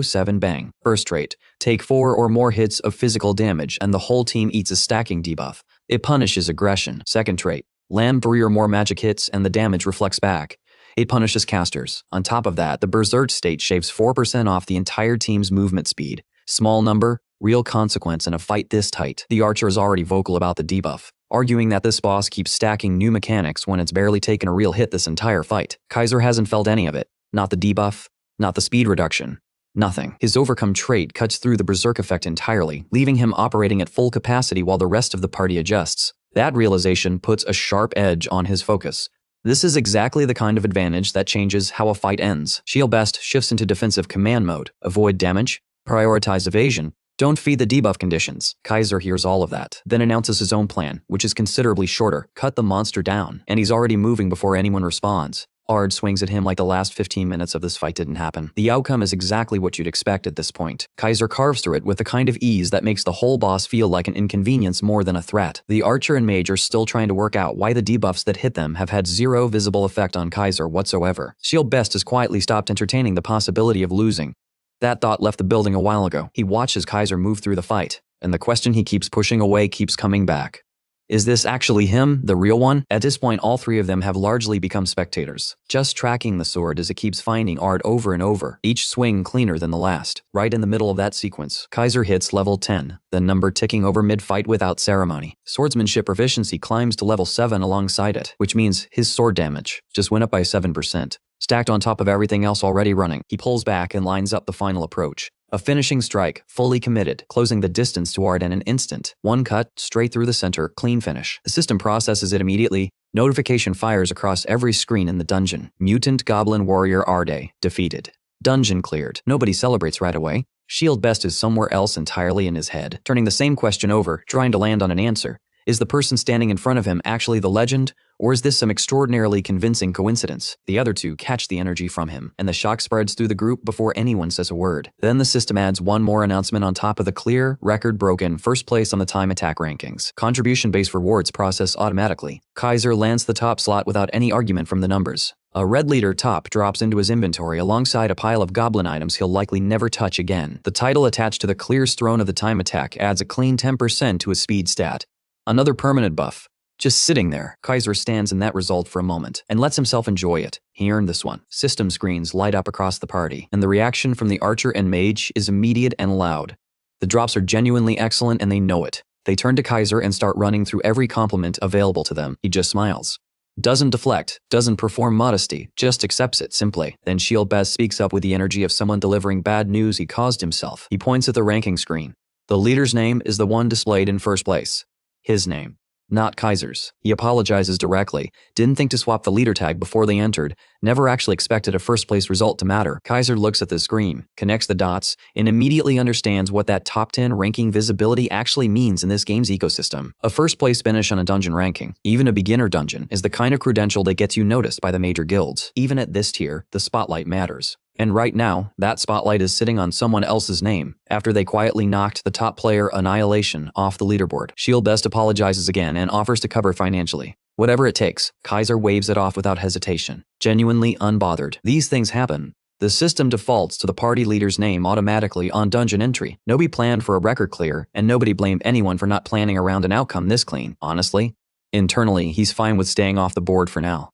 007 Bang. First trait, take 4 or more hits of physical damage and the whole team eats a stacking debuff. It punishes aggression. Second trait, land 3 or more magic hits and the damage reflects back. It punishes casters. On top of that, the berserk state shaves 4% off the entire team's movement speed. Small number, real consequence in a fight this tight. The archer is already vocal about the debuff, arguing that this boss keeps stacking new mechanics when it's barely taken a real hit this entire fight. Kaiser hasn't felt any of it. Not the debuff, not the speed reduction, nothing. His overcome trait cuts through the berserk effect entirely, leaving him operating at full capacity while the rest of the party adjusts. That realization puts a sharp edge on his focus. This is exactly the kind of advantage that changes how a fight ends. Shield Best shifts into defensive command mode. Avoid damage, prioritize evasion, don't feed the debuff conditions. Kaiser hears all of that, then announces his own plan, which is considerably shorter. Cut the monster down, and he's already moving before anyone responds. Ard swings at him like the last 15 minutes of this fight didn't happen. The outcome is exactly what you'd expect at this point. Kaiser carves through it with the kind of ease that makes the whole boss feel like an inconvenience more than a threat. The archer and mage are still trying to work out why the debuffs that hit them have had zero visible effect on Kaiser whatsoever. Shield Best has quietly stopped entertaining the possibility of losing. That thought left the building a while ago. He watches Kaiser move through the fight, and the question he keeps pushing away keeps coming back. Is this actually him, the real one? At this point, all 3 of them have largely become spectators, just tracking the sword as it keeps finding Ard over and over, each swing cleaner than the last. Right in the middle of that sequence, Kaiser hits level 10, the number ticking over mid-fight without ceremony. Swordsmanship proficiency climbs to level 7 alongside it, which means his sword damage just went up by 7%. Stacked on top of everything else already running, he pulls back and lines up the final approach. A finishing strike, fully committed, closing the distance to Ard in an instant. One cut, straight through the center, clean finish. The system processes it immediately. Notification fires across every screen in the dungeon. Mutant Goblin Warrior Arde, defeated. Dungeon cleared. Nobody celebrates right away. Shield Best is somewhere else entirely in his head, turning the same question over, trying to land on an answer. Is the person standing in front of him actually the legend, or is this some extraordinarily convincing coincidence? The other 2 catch the energy from him, and the shock spreads through the group before anyone says a word. Then the system adds one more announcement on top of the clear, record-broken first place on the time attack rankings. Contribution-based rewards process automatically. Kaiser lands the top slot without any argument from the numbers. A red leader top drops into his inventory alongside a pile of goblin items he'll likely never touch again. The title attached to the clear's throne of the time attack adds a clean 10% to his speed stat. Another permanent buff. Just sitting there, Kaiser stands in that result for a moment and lets himself enjoy it. He earned this one. System screens light up across the party, and the reaction from the archer and mage is immediate and loud. The drops are genuinely excellent and they know it. They turn to Kaiser and start running through every compliment available to them. He just smiles. Doesn't deflect, doesn't perform modesty, just accepts it simply. Then Shield Best speaks up with the energy of someone delivering bad news he caused himself. He points at the ranking screen. The leader's name is the one displayed in first place. His name, not Kaiser's. He apologizes directly, didn't think to swap the leader tag before they entered, never actually expected a first place result to matter. Kaiser looks at the screen, connects the dots, and immediately understands what that top 10 ranking visibility actually means in this game's ecosystem. A first place finish on a dungeon ranking, even a beginner dungeon, is the kind of credential that gets you noticed by the major guilds. Even at this tier, the spotlight matters. And right now, that spotlight is sitting on someone else's name, after they quietly knocked the top player, Annihilation, off the leaderboard. Shield Best apologizes again and offers to cover financially. Whatever it takes, Kaiser waves it off without hesitation, genuinely unbothered. These things happen. The system defaults to the party leader's name automatically on dungeon entry. Nobody planned for a record clear, and nobody blamed anyone for not planning around an outcome this clean, honestly. Internally, he's fine with staying off the board for now.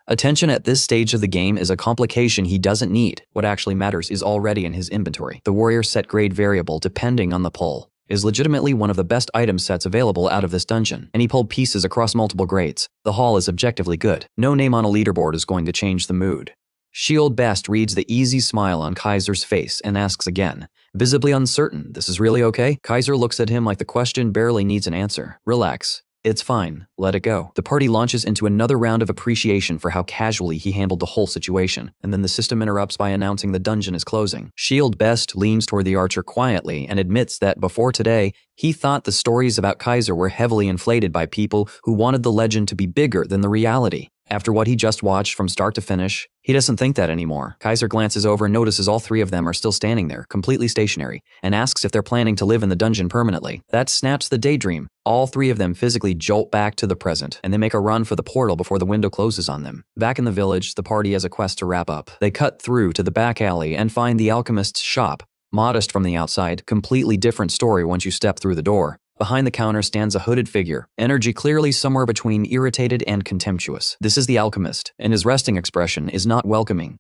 Attention at this stage of the game is a complication he doesn't need. What actually matters is already in his inventory. The warrior set grade variable, depending on the pull, is legitimately one of the best item sets available out of this dungeon, and he pulled pieces across multiple grades. The haul is objectively good. No name on a leaderboard is going to change the mood. Shield Best reads the easy smile on Kaiser's face and asks again, visibly uncertain, "This is really okay?" Kaiser looks at him like the question barely needs an answer. "Relax. It's fine. Let it go." The party launches into another round of appreciation for how casually he handled the whole situation, and then the system interrupts by announcing the dungeon is closing. Shield Best leans toward the archer quietly and admits that before today, he thought the stories about Kaiser were heavily inflated by people who wanted the legend to be bigger than the reality. After what he just watched from start to finish, he doesn't think that anymore. Kaiser glances over and notices all three of them are still standing there, completely stationary, and asks if they're planning to live in the dungeon permanently. That snaps the daydream. All three of them physically jolt back to the present, and they make a run for the portal before the window closes on them. Back in the village, the party has a quest to wrap up. They cut through to the back alley and find the alchemist's shop. Modest from the outside, completely different story once you step through the door. Behind the counter stands a hooded figure, energy clearly somewhere between irritated and contemptuous. This is the alchemist, and his resting expression is not welcoming.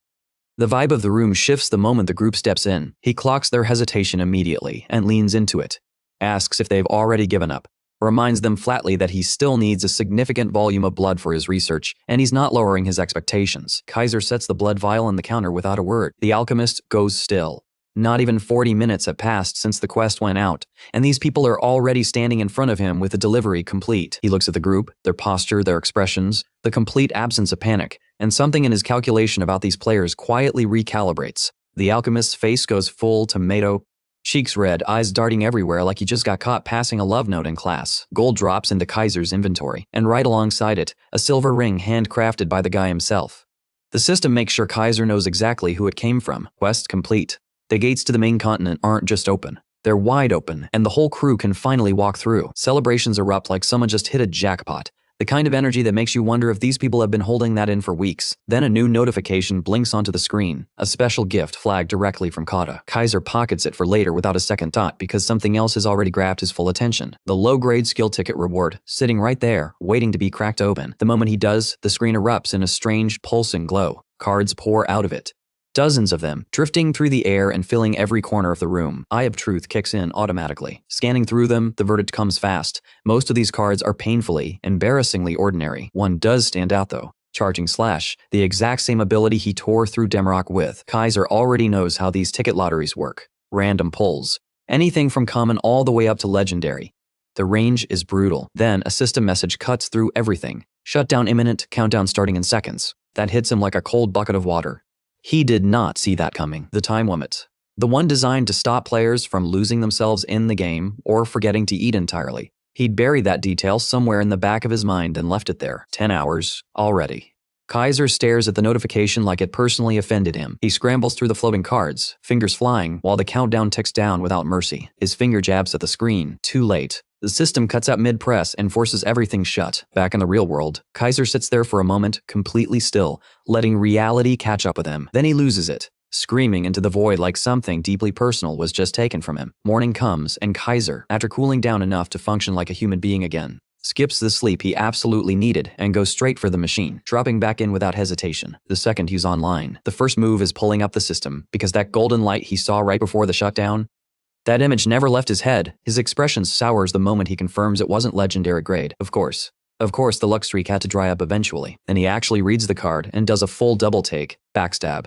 The vibe of the room shifts the moment the group steps in. He clocks their hesitation immediately and leans into it, asks if they've already given up, reminds them flatly that he still needs a significant volume of blood for his research, and he's not lowering his expectations. Kaiser sets the blood vial on the counter without a word. The alchemist goes still. Not even 40 minutes have passed since the quest went out, and these people are already standing in front of him with the delivery complete. He looks at the group, their posture, their expressions, the complete absence of panic, and something in his calculation about these players quietly recalibrates. The alchemist's face goes full tomato, cheeks red, eyes darting everywhere like he just got caught passing a love note in class. Gold drops into Kaiser's inventory, and right alongside it, a silver ring handcrafted by the guy himself. The system makes sure Kaiser knows exactly who it came from. Quest complete. The gates to the main continent aren't just open. They're wide open, and the whole crew can finally walk through. Celebrations erupt like someone just hit a jackpot. The kind of energy that makes you wonder if these people have been holding that in for weeks. Then a new notification blinks onto the screen. A special gift flagged directly from Kata. Kaiser pockets it for later without a second thought because something else has already grabbed his full attention. The low-grade skill ticket reward, sitting right there, waiting to be cracked open. The moment he does, the screen erupts in a strange, pulsing glow. Cards pour out of it. Dozens of them, drifting through the air and filling every corner of the room. Eye of Truth kicks in automatically. Scanning through them, the verdict comes fast. Most of these cards are painfully, embarrassingly ordinary. One does stand out though. Charging Slash, the exact same ability he tore through Demarok with. Kaiser already knows how these ticket lotteries work. Random pulls. Anything from common all the way up to legendary. The range is brutal. Then a system message cuts through everything. Shutdown imminent, countdown starting in seconds. That hits him like a cold bucket of water. He did not see that coming. The time limit. The one designed to stop players from losing themselves in the game or forgetting to eat entirely. He'd buried that detail somewhere in the back of his mind and left it there. 10 hours already. Kaiser stares at the notification like it personally offended him. He scrambles through the floating cards, fingers flying, while the countdown ticks down without mercy. His finger jabs at the screen. Too late. The system cuts out mid-press and forces everything shut. Back in the real world, Kaiser sits there for a moment, completely still, letting reality catch up with him. Then he loses it, screaming into the void like something deeply personal was just taken from him. Morning comes, and Kaiser, after cooling down enough to function like a human being again, skips the sleep he absolutely needed and goes straight for the machine, dropping back in without hesitation. The second he's online, the first move is pulling up the system, because that golden light he saw right before the shutdown, that image never left his head. His expression sours the moment he confirms it wasn't legendary grade. Of course, the luck streak had to dry up eventually. Then he actually reads the card and does a full double take. Backstab.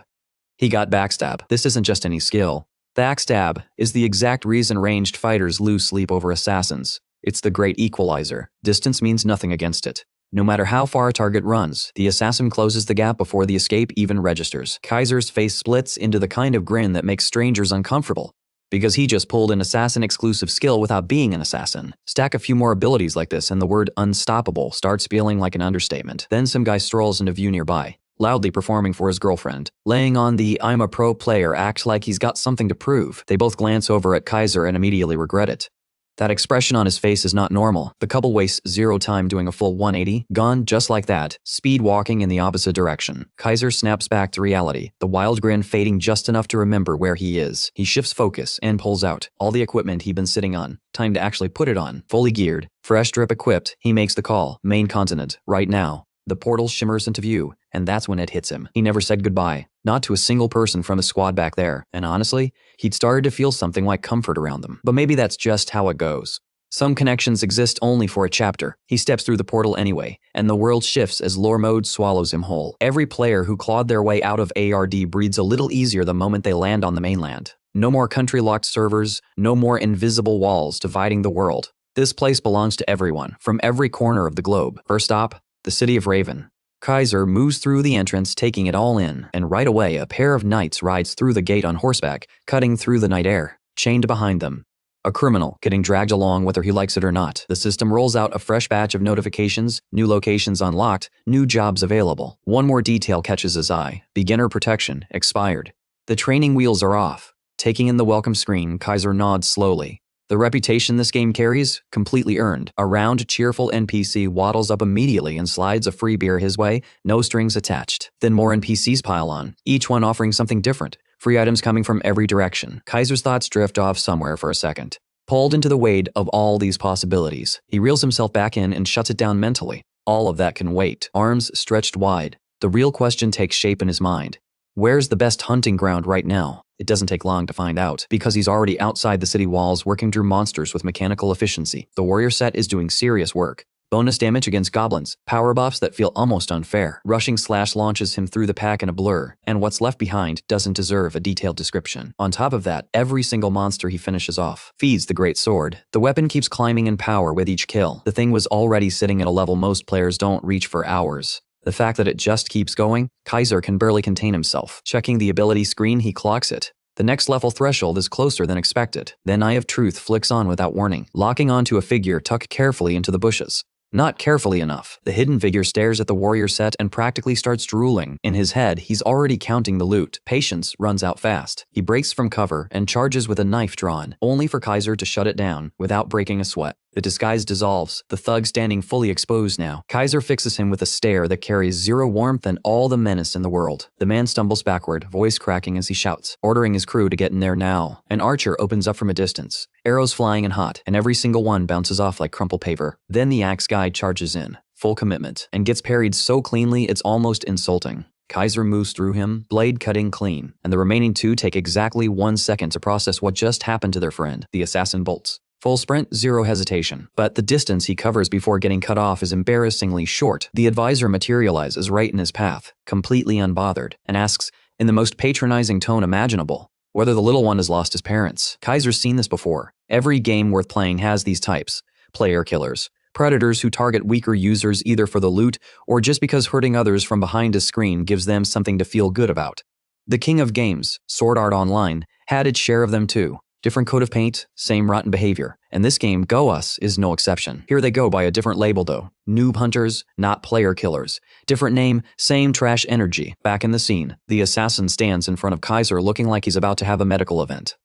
He got backstab. This isn't just any skill. Backstab is the exact reason ranged fighters lose sleep over assassins. It's the great equalizer. Distance means nothing against it. No matter how far a target runs, the assassin closes the gap before the escape even registers. Kaiser's face splits into the kind of grin that makes strangers uncomfortable. Because he just pulled an assassin-exclusive skill without being an assassin. Stack a few more abilities like this and the word unstoppable starts feeling like an understatement. Then some guy strolls into view nearby. loudly performing for his girlfriend, laying on the "I'm a pro player" act like he's got something to prove. They both glance over at Kaiser and immediately regret it. That expression on his face is not normal. The couple wastes zero time doing a full 180, gone just like that, speed walking in the opposite direction. Kaiser snaps back to reality, the wild grin fading just enough to remember where he is. He shifts focus and pulls out all the equipment he'd been sitting on. Time to actually put it on. Fully geared, fresh drip equipped, he makes the call. Main continent, right now. The portal shimmers into view, and that's when it hits him. He never said goodbye, not to a single person from his squad back there, and honestly, he'd started to feel something like comfort around them. But maybe that's just how it goes. Some connections exist only for a chapter. He steps through the portal anyway, and the world shifts as lore mode swallows him whole. Every player who clawed their way out of ARD breathes a little easier the moment they land on the mainland. No more country-locked servers, no more invisible walls dividing the world. This place belongs to everyone, from every corner of the globe. First stop, the city of Raven. Kaiser moves through the entrance, taking it all in, and right away a pair of knights rides through the gate on horseback, cutting through the night air, chained behind them. A criminal, getting dragged along whether he likes it or not. The system rolls out a fresh batch of notifications, new locations unlocked, new jobs available. One more detail catches his eye. Beginner protection, expired. The training wheels are off. Taking in the welcome screen, Kaiser nods slowly. The reputation this game carries, completely earned. A round, cheerful NPC waddles up immediately and slides a free beer his way, no strings attached. Then more NPCs pile on, each one offering something different. Free items coming from every direction. Kaiser's thoughts drift off somewhere for a second. Pulled into the weight of all these possibilities, he reels himself back in and shuts it down mentally. All of that can wait, arms stretched wide. The real question takes shape in his mind. Where's the best hunting ground right now? It doesn't take long to find out, because he's already outside the city walls working through monsters with mechanical efficiency. The warrior set is doing serious work. Bonus damage against goblins, power buffs that feel almost unfair. Rushing slash launches him through the pack in a blur, and what's left behind doesn't deserve a detailed description. On top of that, every single monster he finishes off feeds the great sword. The weapon keeps climbing in power with each kill. The thing was already sitting at a level most players don't reach for hours. The fact that it just keeps going, Kaiser can barely contain himself. Checking the ability screen, he clocks it. The next level threshold is closer than expected. Then Eye of Truth flicks on without warning, locking onto a figure tucked carefully into the bushes. Not carefully enough. The hidden figure stares at the warrior set and practically starts drooling. In his head, he's already counting the loot. Patience runs out fast. He breaks from cover and charges with a knife drawn, only for Kaiser to shut it down without breaking a sweat. The disguise dissolves, the thug standing fully exposed now. Kaiser fixes him with a stare that carries zero warmth and all the menace in the world. The man stumbles backward, voice cracking as he shouts, ordering his crew to get in there now. An archer opens up from a distance, arrows flying and hot, and every single one bounces off like crumple paper. Then the axe guy charges in, full commitment, and gets parried so cleanly it's almost insulting. Kaiser moves through him, blade cutting clean, and the remaining two take exactly 1 second to process what just happened to their friend. The assassin bolts. Full sprint, zero hesitation. But the distance he covers before getting cut off is embarrassingly short. The advisor materializes right in his path, completely unbothered, and asks, in the most patronizing tone imaginable, whether the little one has lost his parents. Kaiser's seen this before. Every game worth playing has these types. Player killers. Predators who target weaker users either for the loot or just because hurting others from behind a screen gives them something to feel good about. The king of games, Sword Art Online, had its share of them too. Different coat of paint, same rotten behavior. And this game, Go Us, is no exception. Here they go by a different label though. Noob hunters, not player killers. Different name, same trash energy. Back in the scene, the assassin stands in front of Kaiser looking like he's about to have a medical event.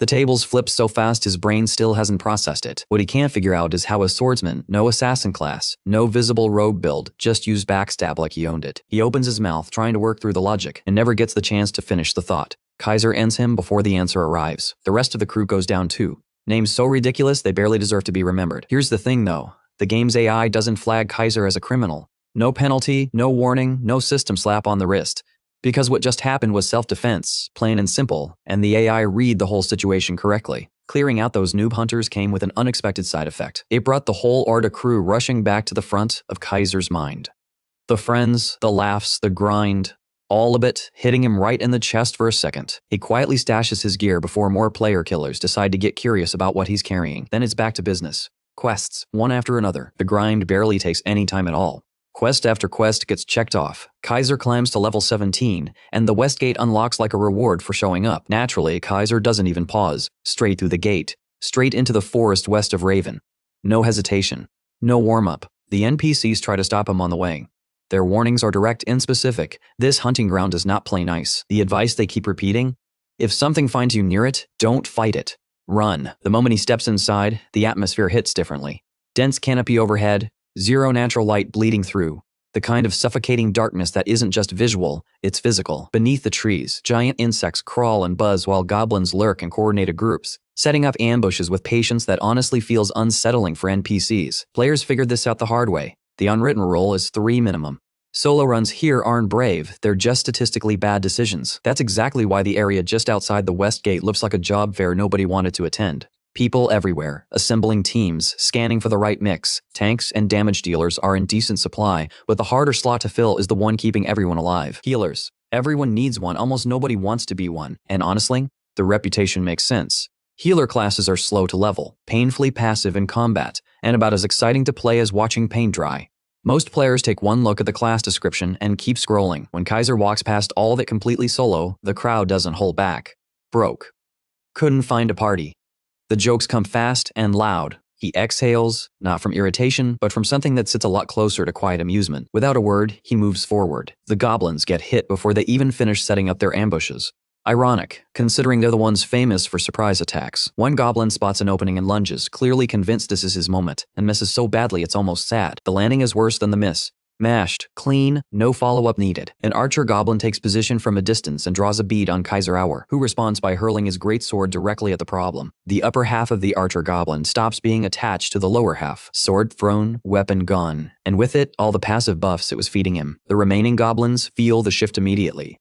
The tables flip so fast his brain still hasn't processed it. What he can't figure out is how a swordsman, no assassin class, no visible robe build, just used backstab like he owned it. He opens his mouth trying to work through the logic and never gets the chance to finish the thought. Kaiser ends him before the answer arrives. The rest of the crew goes down too. Names so ridiculous they barely deserve to be remembered. Here's the thing though, the game's AI doesn't flag Kaiser as a criminal. No penalty, no warning, no system slap on the wrist. Because what just happened was self-defense, plain and simple, and the AI read the whole situation correctly. Clearing out those noob hunters came with an unexpected side effect. It brought the whole Arda crew rushing back to the front of Kaiser's mind. The friends, the laughs, the grind, all of it hitting him right in the chest for a second. He quietly stashes his gear before more player killers decide to get curious about what he's carrying. Then it's back to business. Quests, one after another. The grind barely takes any time at all. Quest after quest gets checked off. Kaiser climbs to level 17, and the West Gate unlocks like a reward for showing up. Naturally, Kaiser doesn't even pause. Straight through the gate. Straight into the forest west of Raven. No hesitation. No warm-up. The NPCs try to stop him on the way. Their warnings are direct and specific. This hunting ground does not play nice. The advice they keep repeating? If something finds you near it, don't fight it. Run. The moment he steps inside, the atmosphere hits differently. Dense canopy overhead, zero natural light bleeding through. The kind of suffocating darkness that isn't just visual, it's physical. Beneath the trees, giant insects crawl and buzz while goblins lurk in coordinated groups, setting up ambushes with patience that honestly feels unsettling for NPCs. Players figured this out the hard way. The unwritten rule is 3 minimum. Solo runs here aren't brave, they're just statistically bad decisions. That's exactly why the area just outside the West Gate looks like a job fair nobody wanted to attend. People everywhere, assembling teams, scanning for the right mix. Tanks and damage dealers are in decent supply, but the harder slot to fill is the one keeping everyone alive. Healers. Everyone needs one, almost nobody wants to be one. And honestly, the reputation makes sense. Healer classes are slow to level, painfully passive in combat, and about as exciting to play as watching paint dry. Most players take one look at the class description and keep scrolling. When Kaiser walks past all of it completely solo, the crowd doesn't hold back. Broke. Couldn't find a party. The jokes come fast and loud. He exhales, not from irritation, but from something that sits a lot closer to quiet amusement. Without a word, he moves forward. The goblins get hit before they even finish setting up their ambushes. Ironic, considering they're the ones famous for surprise attacks. One goblin spots an opening and lunges, clearly convinced this is his moment, and misses so badly it's almost sad. The landing is worse than the miss. Mashed, clean, no follow-up needed. An archer goblin takes position from a distance and draws a bead on Kaiser Hour, who responds by hurling his greatsword directly at the problem. The upper half of the archer goblin stops being attached to the lower half. Sword thrown, weapon gone, and with it, all the passive buffs it was feeding him. The remaining goblins feel the shift immediately.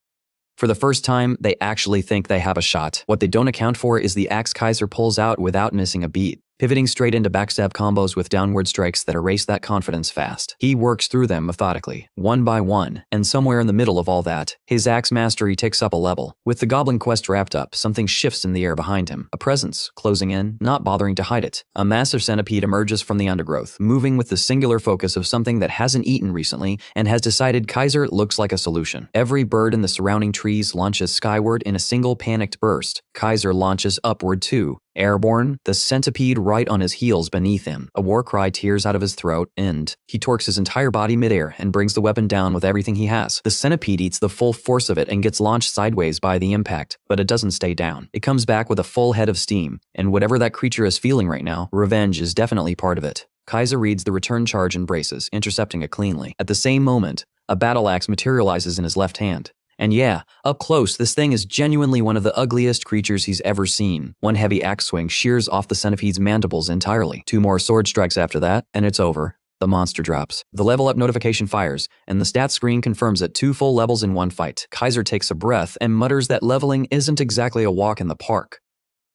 For the first time, they actually think they have a shot. What they don't account for is the axe Kaiser pulls out without missing a beat, pivoting straight into backstab combos with downward strikes that erase that confidence fast. He works through them methodically, one by one, and somewhere in the middle of all that, his axe mastery ticks up a level. With the goblin quest wrapped up, something shifts in the air behind him. A presence, closing in, not bothering to hide it. A massive centipede emerges from the undergrowth, moving with the singular focus of something that hasn't eaten recently and has decided Kaiser looks like a solution. Every bird in the surrounding trees launches skyward in a single panicked burst. Kaiser launches upward too. Airborne, the centipede right on his heels beneath him. A war cry tears out of his throat, and he torques his entire body midair and brings the weapon down with everything he has. The centipede eats the full force of it and gets launched sideways by the impact, but it doesn't stay down. It comes back with a full head of steam, and whatever that creature is feeling right now, revenge is definitely part of it. Kaiser reads the return charge and braces, intercepting it cleanly. At the same moment, a battle axe materializes in his left hand. And yeah, up close, this thing is genuinely one of the ugliest creatures he's ever seen. One heavy axe swing shears off the centipede's mandibles entirely. 2 more sword strikes after that, and it's over. The monster drops. The level up notification fires, and the stats screen confirms it 2 full levels in one fight. Kaiser takes a breath and mutters that leveling isn't exactly a walk in the park.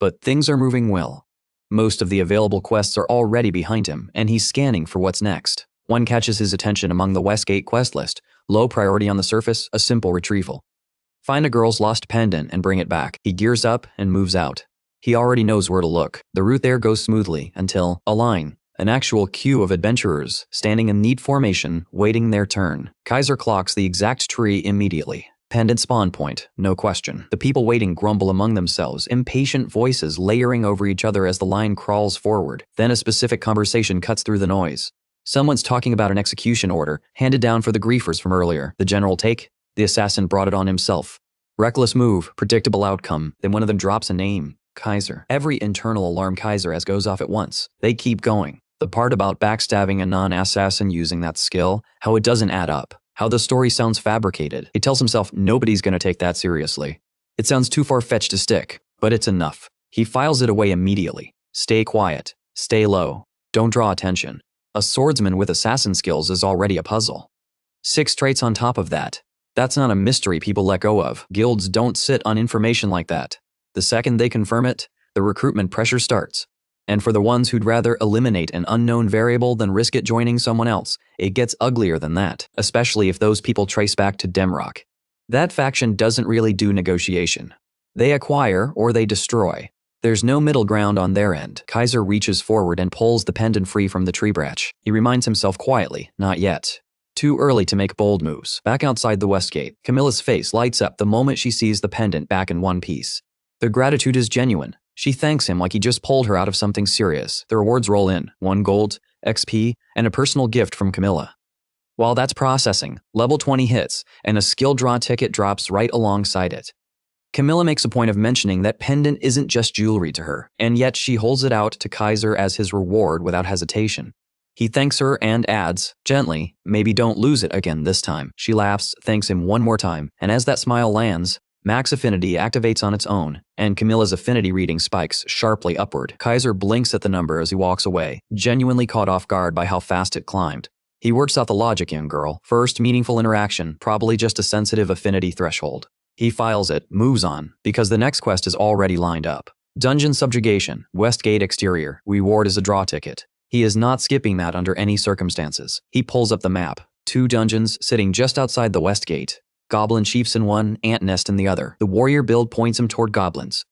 But things are moving well. Most of the available quests are already behind him, and he's scanning for what's next. One catches his attention among the Westgate quest list. Low priority on the surface, a simple retrieval. Find a girl's lost pendant and bring it back. He gears up and moves out. He already knows where to look. The route there goes smoothly until a line. An actual queue of adventurers, standing in neat formation, waiting their turn. Kaiser clocks the exact tree immediately. Pendant spawn point, no question. The people waiting grumble among themselves, impatient voices layering over each other as the line crawls forward. Then a specific conversation cuts through the noise. Someone's talking about an execution order, handed down for the griefers from earlier. The general take? The assassin brought it on himself. Reckless move, predictable outcome. Then one of them drops a name. Kaiser. Every internal alarm Kaiser has goes off at once. They keep going. The part about backstabbing a non-assassin using that skill, how it doesn't add up. How the story sounds fabricated. He tells himself nobody's gonna take that seriously. It sounds too far-fetched to stick, but it's enough. He files it away immediately. Stay quiet. Stay low. Don't draw attention. A swordsman with assassin skills is already a puzzle. 6 traits on top of that. That's not a mystery people let go of. Guilds don't sit on information like that. The second they confirm it, the recruitment pressure starts. And for the ones who'd rather eliminate an unknown variable than risk it joining someone else, it gets uglier than that, especially if those people trace back to Demrock. That faction doesn't really do negotiation. They acquire or they destroy. There's no middle ground on their end. Kaiser reaches forward and pulls the pendant free from the tree branch. He reminds himself quietly, not yet. Too early to make bold moves. Back outside the west gate, Camilla's face lights up the moment she sees the pendant back in one piece. The gratitude is genuine. She thanks him like he just pulled her out of something serious. The rewards roll in, 1 gold, XP, and a personal gift from Camilla. While that's processing, level 20 hits, and a skill draw ticket drops right alongside it. Camilla makes a point of mentioning that pendant isn't just jewelry to her, and yet she holds it out to Kaiser as his reward without hesitation. He thanks her and adds, gently, maybe don't lose it again this time. She laughs, thanks him one more time, and as that smile lands, Max Affinity activates on its own, and Camilla's affinity reading spikes sharply upward. Kaiser blinks at the number as he walks away, genuinely caught off guard by how fast it climbed. He works out the logic, young girl. First meaningful interaction, probably just a sensitive affinity threshold. He files it, moves on, because the next quest is already lined up. Dungeon Subjugation, Westgate Exterior, reward is a draw ticket. He is not skipping that under any circumstances. He pulls up the map. 2 dungeons sitting just outside the West Gate. Goblin chiefs in one, ant nest in the other. The warrior build points him toward goblins.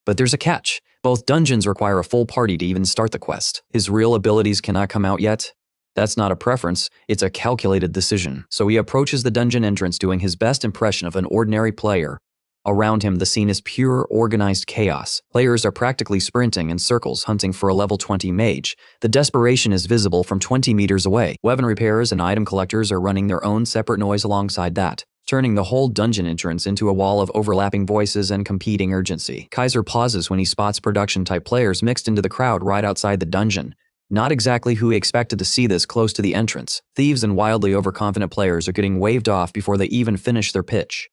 But there's a catch. Both dungeons require a full party to even start the quest. His real abilities cannot come out yet. That's not a preference, it's a calculated decision. So he approaches the dungeon entrance doing his best impression of an ordinary player. Around him, the scene is pure, organized chaos. Players are practically sprinting in circles, hunting for a level 20 mage. The desperation is visible from 20 meters away. Weapon repairers and item collectors are running their own separate noise alongside that, turning the whole dungeon entrance into a wall of overlapping voices and competing urgency. Kaiser pauses when he spots production-type players mixed into the crowd right outside the dungeon. Not exactly who he expected to see this close to the entrance. Thieves and wildly overconfident players are getting waved off before they even finish their pitch.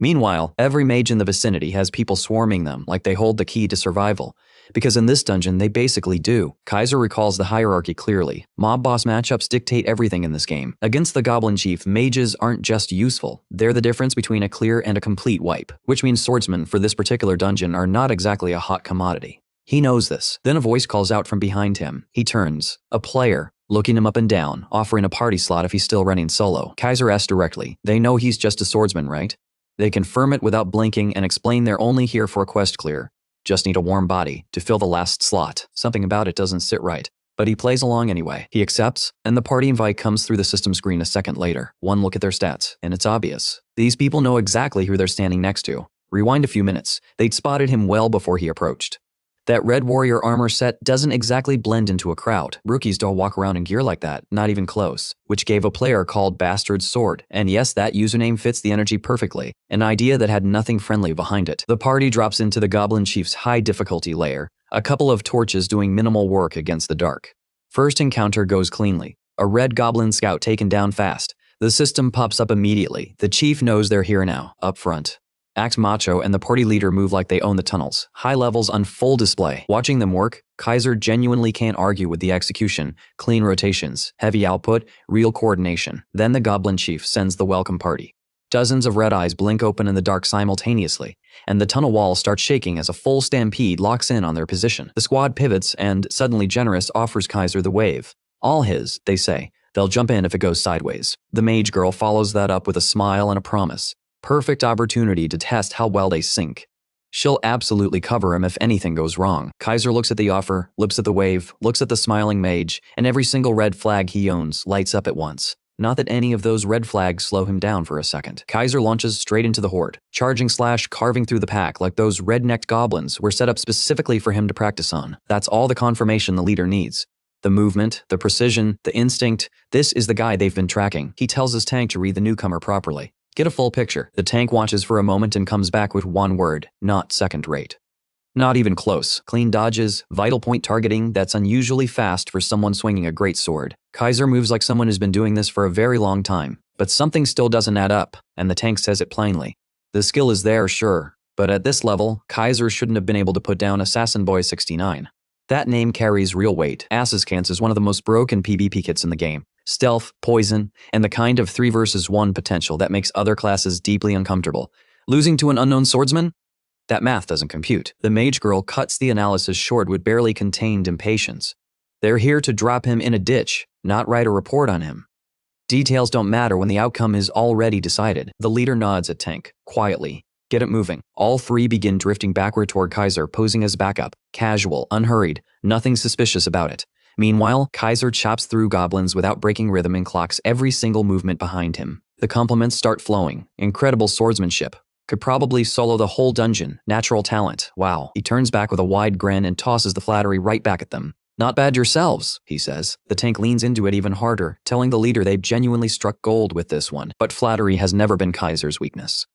Meanwhile, every mage in the vicinity has people swarming them like they hold the key to survival. Because in this dungeon, they basically do. Kaiser recalls the hierarchy clearly. Mob boss matchups dictate everything in this game. Against the Goblin Chief, mages aren't just useful. They're the difference between a clear and a complete wipe. Which means swordsmen for this particular dungeon are not exactly a hot commodity. He knows this. Then a voice calls out from behind him. He turns. A player, looking him up and down, offering a party slot if he's still running solo. Kaiser asks directly. They know he's just a swordsman, right? They confirm it without blinking and explain they're only here for a quest clear. Just need a warm body to fill the last slot. Something about it doesn't sit right. But he plays along anyway. He accepts, and the party invite comes through the system screen a second later. One look at their stats, and it's obvious. These people know exactly who they're standing next to. Rewind a few minutes. They'd spotted him well before he approached. That red warrior armor set doesn't exactly blend into a crowd. Rookies don't walk around in gear like that, not even close. Which gave a player called Bastard Sword. And yes, that username fits the energy perfectly. An idea that had nothing friendly behind it. The party drops into the Goblin Chief's high difficulty layer. A couple of torches doing minimal work against the dark. First encounter goes cleanly. A red goblin scout taken down fast. The system pops up immediately. The chief knows they're here now, up front. Act macho and the party leader move like they own the tunnels. High levels on full display. Watching them work, Kaiser genuinely can't argue with the execution. Clean rotations, heavy output, real coordination. Then the Goblin Chief sends the welcome party. Dozens of red eyes blink open in the dark simultaneously, and the tunnel wall starts shaking as a full stampede locks in on their position. The squad pivots and, suddenly generous, offers Kaiser the wave. All his, they say. They'll jump in if it goes sideways. The mage girl follows that up with a smile and a promise. Perfect opportunity to test how well they sync. She'll absolutely cover him if anything goes wrong. Kaiser looks at the offer, looks at the wave, looks at the smiling mage, and every single red flag he owns lights up at once. Not that any of those red flags slow him down for a second. Kaiser launches straight into the horde, charging / carving through the pack like those red-necked goblins were set up specifically for him to practice on. That's all the confirmation the leader needs. The movement, the precision, the instinct, this is the guy they've been tracking. He tells his tank to read the newcomer properly. Get a full picture. The tank watches for a moment and comes back with one word, not second rate. Not even close. Clean dodges, vital point targeting that's unusually fast for someone swinging a great sword. Kaiser moves like someone who's been doing this for a very long time, but something still doesn't add up, and the tank says it plainly. The skill is there, sure, but at this level, Kaiser shouldn't have been able to put down Assassin Boy 69. That name carries real weight. Ass's Cans is one of the most broken PvP kits in the game. Stealth, poison, and the kind of 3 versus 1 potential that makes other classes deeply uncomfortable. Losing to an unknown swordsman? That math doesn't compute. The mage girl cuts the analysis short with barely contained impatience. They're here to drop him in a ditch, not write a report on him. Details don't matter when the outcome is already decided. The leader nods at Tank, quietly. Get it moving. All 3 begin drifting backward toward Kaiser, posing as backup. Casual, unhurried, nothing suspicious about it. Meanwhile, Kaiser chops through goblins without breaking rhythm and clocks every single movement behind him. The compliments start flowing. Incredible swordsmanship. Could probably solo the whole dungeon. Natural talent. Wow. He turns back with a wide grin and tosses the flattery right back at them. Not bad yourselves, he says. The tank leans into it even harder, telling the leader they've genuinely struck gold with this one, but flattery has never been Kaiser's weakness.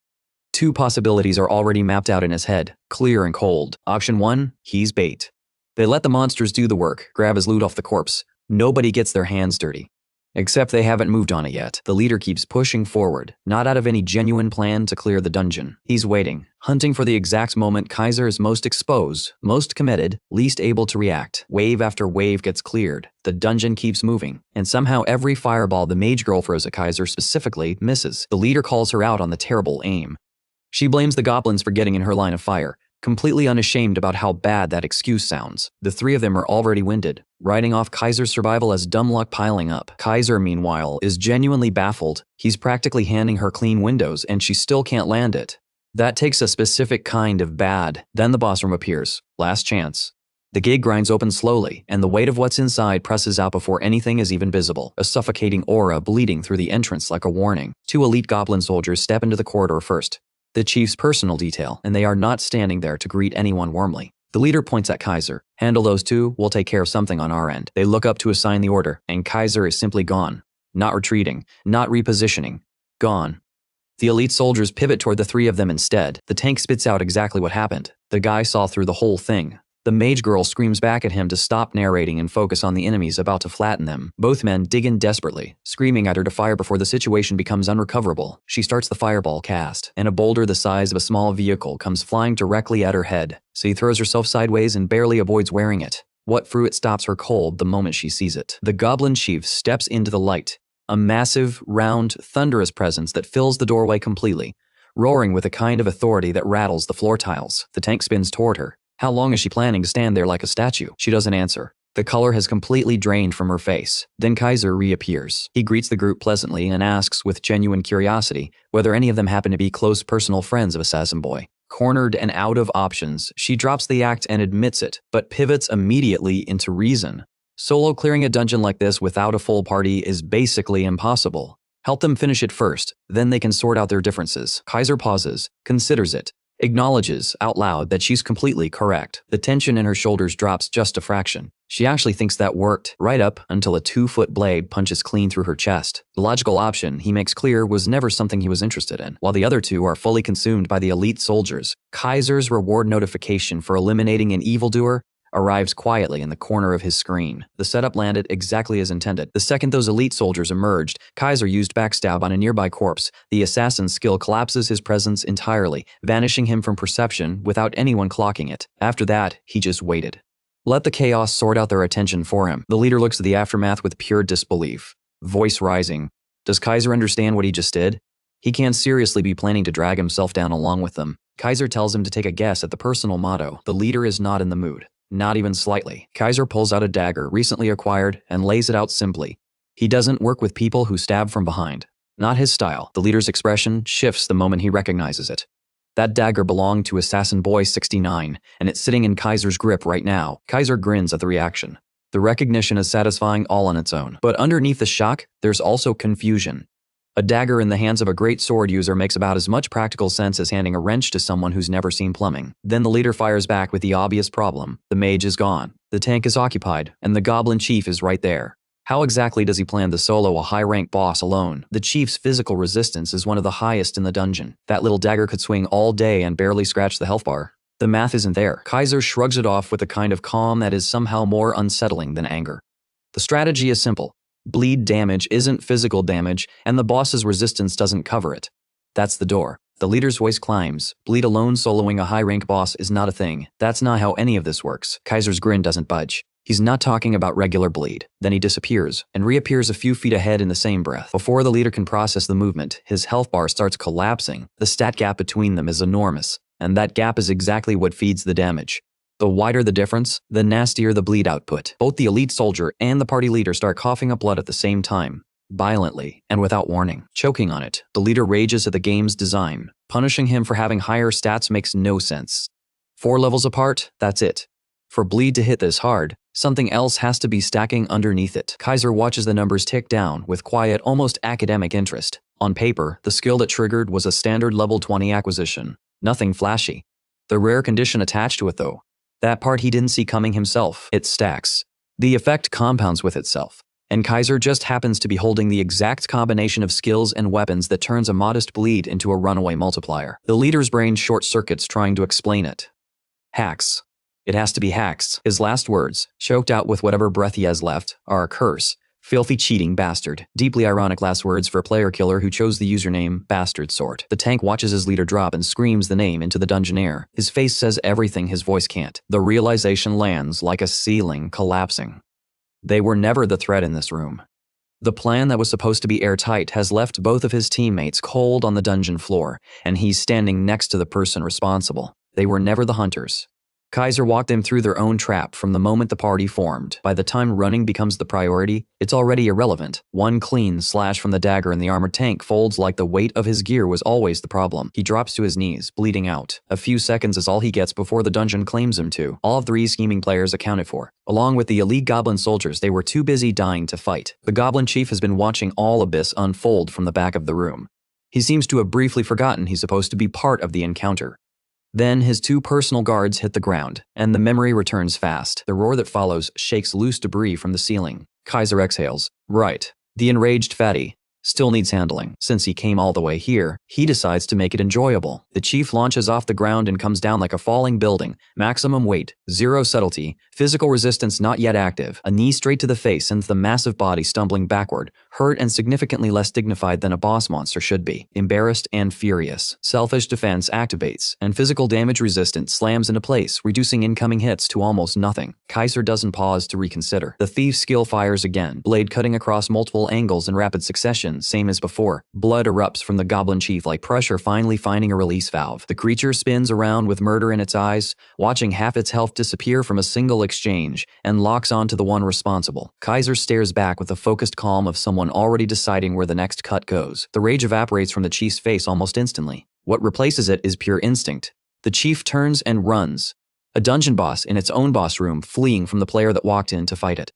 Two possibilities are already mapped out in his head, clear and cold. Option 1, he's bait. They let the monsters do the work, grab his loot off the corpse. Nobody gets their hands dirty. Except they haven't moved on it yet. The leader keeps pushing forward, not out of any genuine plan to clear the dungeon. He's waiting, hunting for the exact moment Kaiser is most exposed, most committed, least able to react. Wave after wave gets cleared. The dungeon keeps moving, and somehow every fireball the mage girl throws at Kaiser specifically misses. The leader calls her out on the terrible aim. She blames the goblins for getting in her line of fire, completely unashamed about how bad that excuse sounds. The three of them are already winded, writing off Kaiser's survival as dumb luck piling up. Kaiser, meanwhile, is genuinely baffled. He's practically handing her clean windows, and she still can't land it. That takes a specific kind of bad. Then the boss room appears. Last chance. The gate grinds open slowly, and the weight of what's inside presses out before anything is even visible, a suffocating aura bleeding through the entrance like a warning. Two elite goblin soldiers step into the corridor first. The chief's personal detail, and they are not standing there to greet anyone warmly. The leader points at Kaiser. Handle those two, we'll take care of something on our end. They look up to assign the order, and Kaiser is simply gone. Not retreating, not repositioning. Gone. The elite soldiers pivot toward the three of them instead. The tank spits out exactly what happened. The guy saw through the whole thing. The mage girl screams back at him to stop narrating and focus on the enemies about to flatten them. Both men dig in desperately, screaming at her to fire before the situation becomes unrecoverable. She starts the fireball cast, and a boulder the size of a small vehicle comes flying directly at her head. She throws herself sideways and barely avoids wearing it. What fruit stops her cold the moment she sees it? The goblin chief steps into the light, a massive, round, thunderous presence that fills the doorway completely, roaring with a kind of authority that rattles the floor tiles. The tank spins toward her. How long is she planning to stand there like a statue? She doesn't answer. The color has completely drained from her face. Then Kaiser reappears. He greets the group pleasantly and asks with genuine curiosity whether any of them happen to be close personal friends of Assassin Boy. Cornered and out of options, she drops the act and admits it, but pivots immediately into reason. Solo clearing a dungeon like this without a full party is basically impossible. Help them finish it first, then they can sort out their differences. Kaiser pauses, considers it, acknowledges out loud that she's completely correct. The tension in her shoulders drops just a fraction. She actually thinks that worked, right up until a 2-foot blade punches clean through her chest. The logical option, he makes clear, was never something he was interested in. While the other two are fully consumed by the elite soldiers, Kaiser's reward notification for eliminating an evildoer arrives quietly in the corner of his screen. The setup landed exactly as intended. The second those elite soldiers emerged, Kaiser used backstab on a nearby corpse. The assassin's skill collapses his presence entirely, vanishing him from perception without anyone clocking it. After that, he just waited. Let the chaos sort out their attention for him. The leader looks at the aftermath with pure disbelief. Voice rising. Does Kaiser understand what he just did? He can't seriously be planning to drag himself down along with them. Kaiser tells him to take a guess at the personal motto. The leader is not in the mood. Not even slightly. Kaiser pulls out a dagger recently acquired and lays it out simply. He doesn't work with people who stab from behind. Not his style. The leader's expression shifts the moment he recognizes it. That dagger belonged to Assassin Boy 69, and it's sitting in Kaiser's grip right now. Kaiser grins at the reaction. The recognition is satisfying all on its own. But underneath the shock, there's also confusion. A dagger in the hands of a great sword user makes about as much practical sense as handing a wrench to someone who's never seen plumbing. Then the leader fires back with the obvious problem. The mage is gone. The tank is occupied, and the goblin chief is right there. How exactly does he plan to solo a high-rank boss alone? The chief's physical resistance is one of the highest in the dungeon. That little dagger could swing all day and barely scratch the health bar. The math isn't there. Kaiser shrugs it off with a kind of calm that is somehow more unsettling than anger. The strategy is simple. Bleed damage isn't physical damage, and the boss's resistance doesn't cover it. That's the door. The leader's voice climbs. Bleed alone soloing a high-rank boss is not a thing. That's not how any of this works. Kaiser's grin doesn't budge. He's not talking about regular bleed. Then he disappears, and reappears a few feet ahead in the same breath. Before the leader can process the movement, his health bar starts collapsing. The stat gap between them is enormous, and that gap is exactly what feeds the damage. The wider the difference, the nastier the bleed output. Both the elite soldier and the party leader start coughing up blood at the same time, violently and without warning. Choking on it, the leader rages at the game's design. Punishing him for having higher stats makes no sense. 4 levels apart, that's it. For bleed to hit this hard, something else has to be stacking underneath it. Kaiser watches the numbers tick down with quiet, almost academic interest. On paper, the skill that triggered was a standard level 20 acquisition. Nothing flashy. The rare condition attached to it though. That part he didn't see coming himself. It stacks. The effect compounds with itself, and Kaiser just happens to be holding the exact combination of skills and weapons that turns a modest bleed into a runaway multiplier. The leader's brain short-circuits trying to explain it. Hacks. It has to be hacks. His last words, choked out with whatever breath he has left, are a curse. Filthy cheating bastard. Deeply ironic last words for a player killer who chose the username Bastard Sword. The tank watches his leader drop and screams the name into the dungeon air. His face says everything his voice can't. The realization lands like a ceiling collapsing. They were never the threat in this room. The plan that was supposed to be airtight has left both of his teammates cold on the dungeon floor, and he's standing next to the person responsible. They were never the hunters. Kaiser walked them through their own trap from the moment the party formed. By the time running becomes the priority, it's already irrelevant. One clean slash from the dagger in the armored tank folds like the weight of his gear was always the problem. He drops to his knees, bleeding out. A few seconds is all he gets before the dungeon claims him to. All of the scheming players accounted for. Along with the elite goblin soldiers, they were too busy dying to fight. The goblin chief has been watching all of this unfold from the back of the room. He seems to have briefly forgotten he's supposed to be part of the encounter. Then his two personal guards hit the ground, and the memory returns fast. The roar that follows shakes loose debris from the ceiling. Kaiser exhales. Right. The enraged fatty still needs handling. Since he came all the way here, he decides to make it enjoyable. The chief launches off the ground and comes down like a falling building. Maximum weight, zero subtlety, physical resistance not yet active. A knee straight to the face sends the massive body stumbling backward, hurt and significantly less dignified than a boss monster should be. Embarrassed and furious. Selfish defense activates, and physical damage resistance slams into place, reducing incoming hits to almost nothing. Kaiser doesn't pause to reconsider. The thief's skill fires again, blade cutting across multiple angles in rapid succession. Same as before. Blood erupts from the goblin chief like pressure finally finding a release valve. The creature spins around with murder in its eyes, watching half its health disappear from a single exchange, and locks onto the one responsible. Kaiser stares back with the focused calm of someone already deciding where the next cut goes. The rage evaporates from the chief's face almost instantly. What replaces it is pure instinct. The chief turns and runs. A dungeon boss in its own boss room, fleeing from the player that walked in to fight it.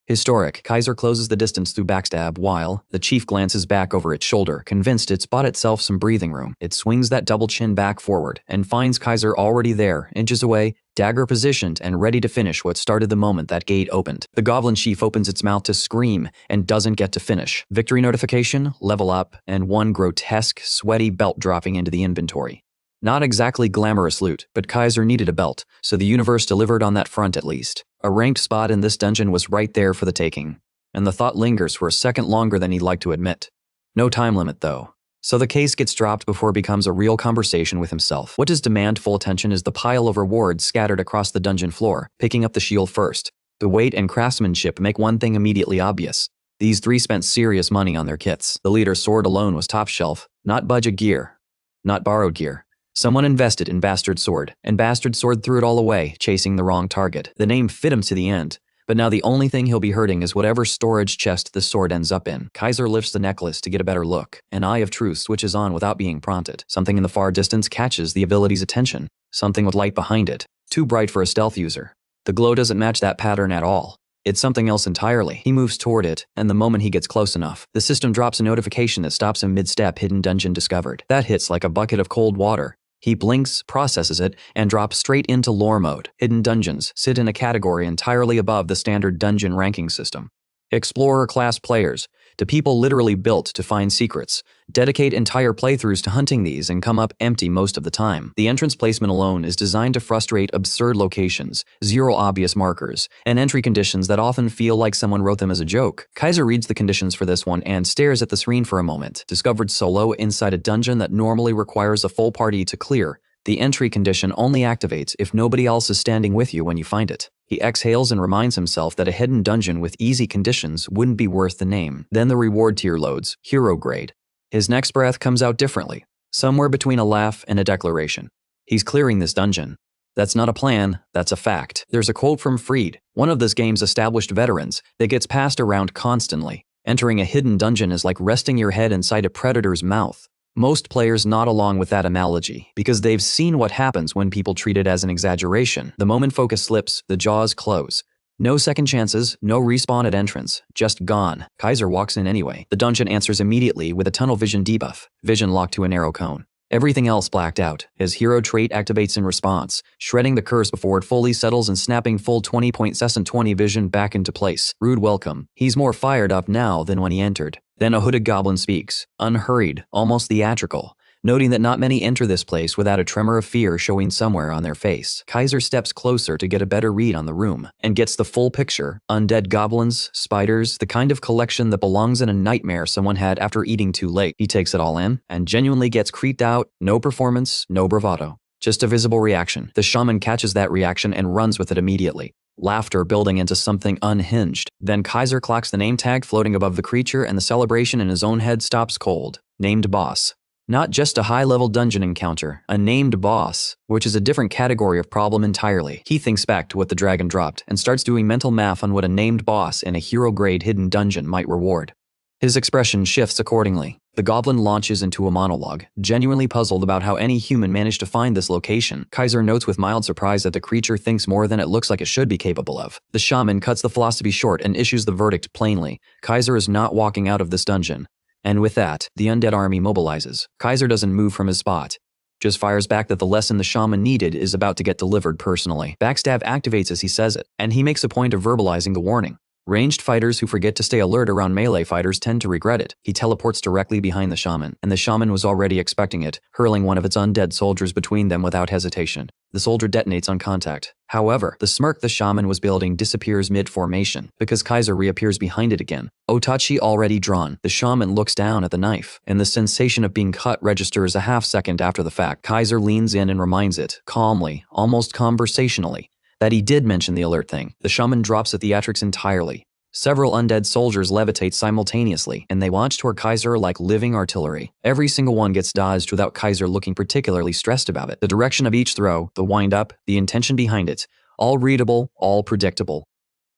Historic. Kaiser closes the distance through backstab while the chief glances back over its shoulder, convinced it's bought itself some breathing room. It swings that double chin back forward and finds Kaiser already there, inches away, dagger positioned and ready to finish what started the moment that gate opened. The goblin chief opens its mouth to scream and doesn't get to finish. Victory notification, level up, and one grotesque, sweaty belt dropping into the inventory. Not exactly glamorous loot, but Kaiser needed a belt, so the universe delivered on that front at least. A ranked spot in this dungeon was right there for the taking, and the thought lingers for a second longer than he'd like to admit. No time limit though, so the case gets dropped before it becomes a real conversation with himself. What does demand full attention is the pile of rewards scattered across the dungeon floor, picking up the shield first. The weight and craftsmanship make one thing immediately obvious. These three spent serious money on their kits. The leader's sword alone was top shelf, not budget gear, not borrowed gear. Someone invested in Bastard Sword, and Bastard Sword threw it all away, chasing the wrong target. The name fit him to the end, but now the only thing he'll be hurting is whatever storage chest the sword ends up in. Kaiser lifts the necklace to get a better look. An eye of truth switches on without being prompted. Something in the far distance catches the ability's attention, something with light behind it. Too bright for a stealth user. The glow doesn't match that pattern at all. It's something else entirely. He moves toward it, and the moment he gets close enough, the system drops a notification that stops him mid-step. Hidden dungeon discovered. That hits like a bucket of cold water. He blinks, processes it, and drops straight into lore mode. Hidden dungeons sit in a category entirely above the standard dungeon ranking system. Explorer-class players, to people literally built to find secrets, dedicate entire playthroughs to hunting these and come up empty most of the time. The entrance placement alone is designed to frustrate absurd locations, zero obvious markers, and entry conditions that often feel like someone wrote them as a joke. Kaiser reads the conditions for this one and stares at the screen for a moment. Discovered solo inside a dungeon that normally requires a full party to clear. The entry condition only activates if nobody else is standing with you when you find it. He exhales and reminds himself that a hidden dungeon with easy conditions wouldn't be worth the name. Then the reward tier loads, hero grade. His next breath comes out differently, somewhere between a laugh and a declaration. He's clearing this dungeon. That's not a plan, that's a fact. There's a quote from Freed, one of this game's established veterans, that gets passed around constantly. Entering a hidden dungeon is like resting your head inside a predator's mouth. Most players nod along with that analogy, because they've seen what happens when people treat it as an exaggeration. The moment focus slips, the jaws close. No second chances, no respawn at entrance, just gone. Kaiser walks in anyway. The dungeon answers immediately with a tunnel vision debuff, vision locked to a narrow cone. Everything else blacked out. His hero trait activates in response, shredding the curse before it fully settles and snapping full 20-point Session 20 vision back into place. Rude welcome. He's more fired up now than when he entered. Then a hooded goblin speaks, unhurried, almost theatrical, noting that not many enter this place without a tremor of fear showing somewhere on their face. Kaiser steps closer to get a better read on the room and gets the full picture. Undead goblins, spiders, the kind of collection that belongs in a nightmare someone had after eating too late. He takes it all in and genuinely gets creeped out. No performance, no bravado. Just a visible reaction. The shaman catches that reaction and runs with it immediately. Laughter building into something unhinged. Then Kaiser clocks the name tag floating above the creature and the celebration in his own head stops cold. Named boss. Not just a high-level dungeon encounter, a named boss, which is a different category of problem entirely. He thinks back to what the dragon dropped and starts doing mental math on what a named boss in a hero-grade hidden dungeon might reward. His expression shifts accordingly. The goblin launches into a monologue, genuinely puzzled about how any human managed to find this location. Kaiser notes with mild surprise that the creature thinks more than it looks like it should be capable of. The shaman cuts the philosophy short and issues the verdict plainly. Kaiser is not walking out of this dungeon. And with that, the undead army mobilizes. Kaiser doesn't move from his spot, just fires back that the lesson the shaman needed is about to get delivered personally. Backstab activates as he says it, and he makes a point of verbalizing the warning. Ranged fighters who forget to stay alert around melee fighters tend to regret it. He teleports directly behind the shaman, and the shaman was already expecting it, hurling one of its undead soldiers between them without hesitation. The soldier detonates on contact. However, the smirk the shaman was building disappears mid-formation, because Kaiser reappears behind it again. Otachi already drawn. The shaman looks down at the knife, and the sensation of being cut registers a half-second after the fact. Kaiser leans in and reminds it, calmly, almost conversationally, that he did mention the alert thing. The shaman drops the theatrics entirely. Several undead soldiers levitate simultaneously, and they launch toward Kaiser like living artillery. Every single one gets dodged without Kaiser looking particularly stressed about it. The direction of each throw, the wind-up, the intention behind it, all readable, all predictable.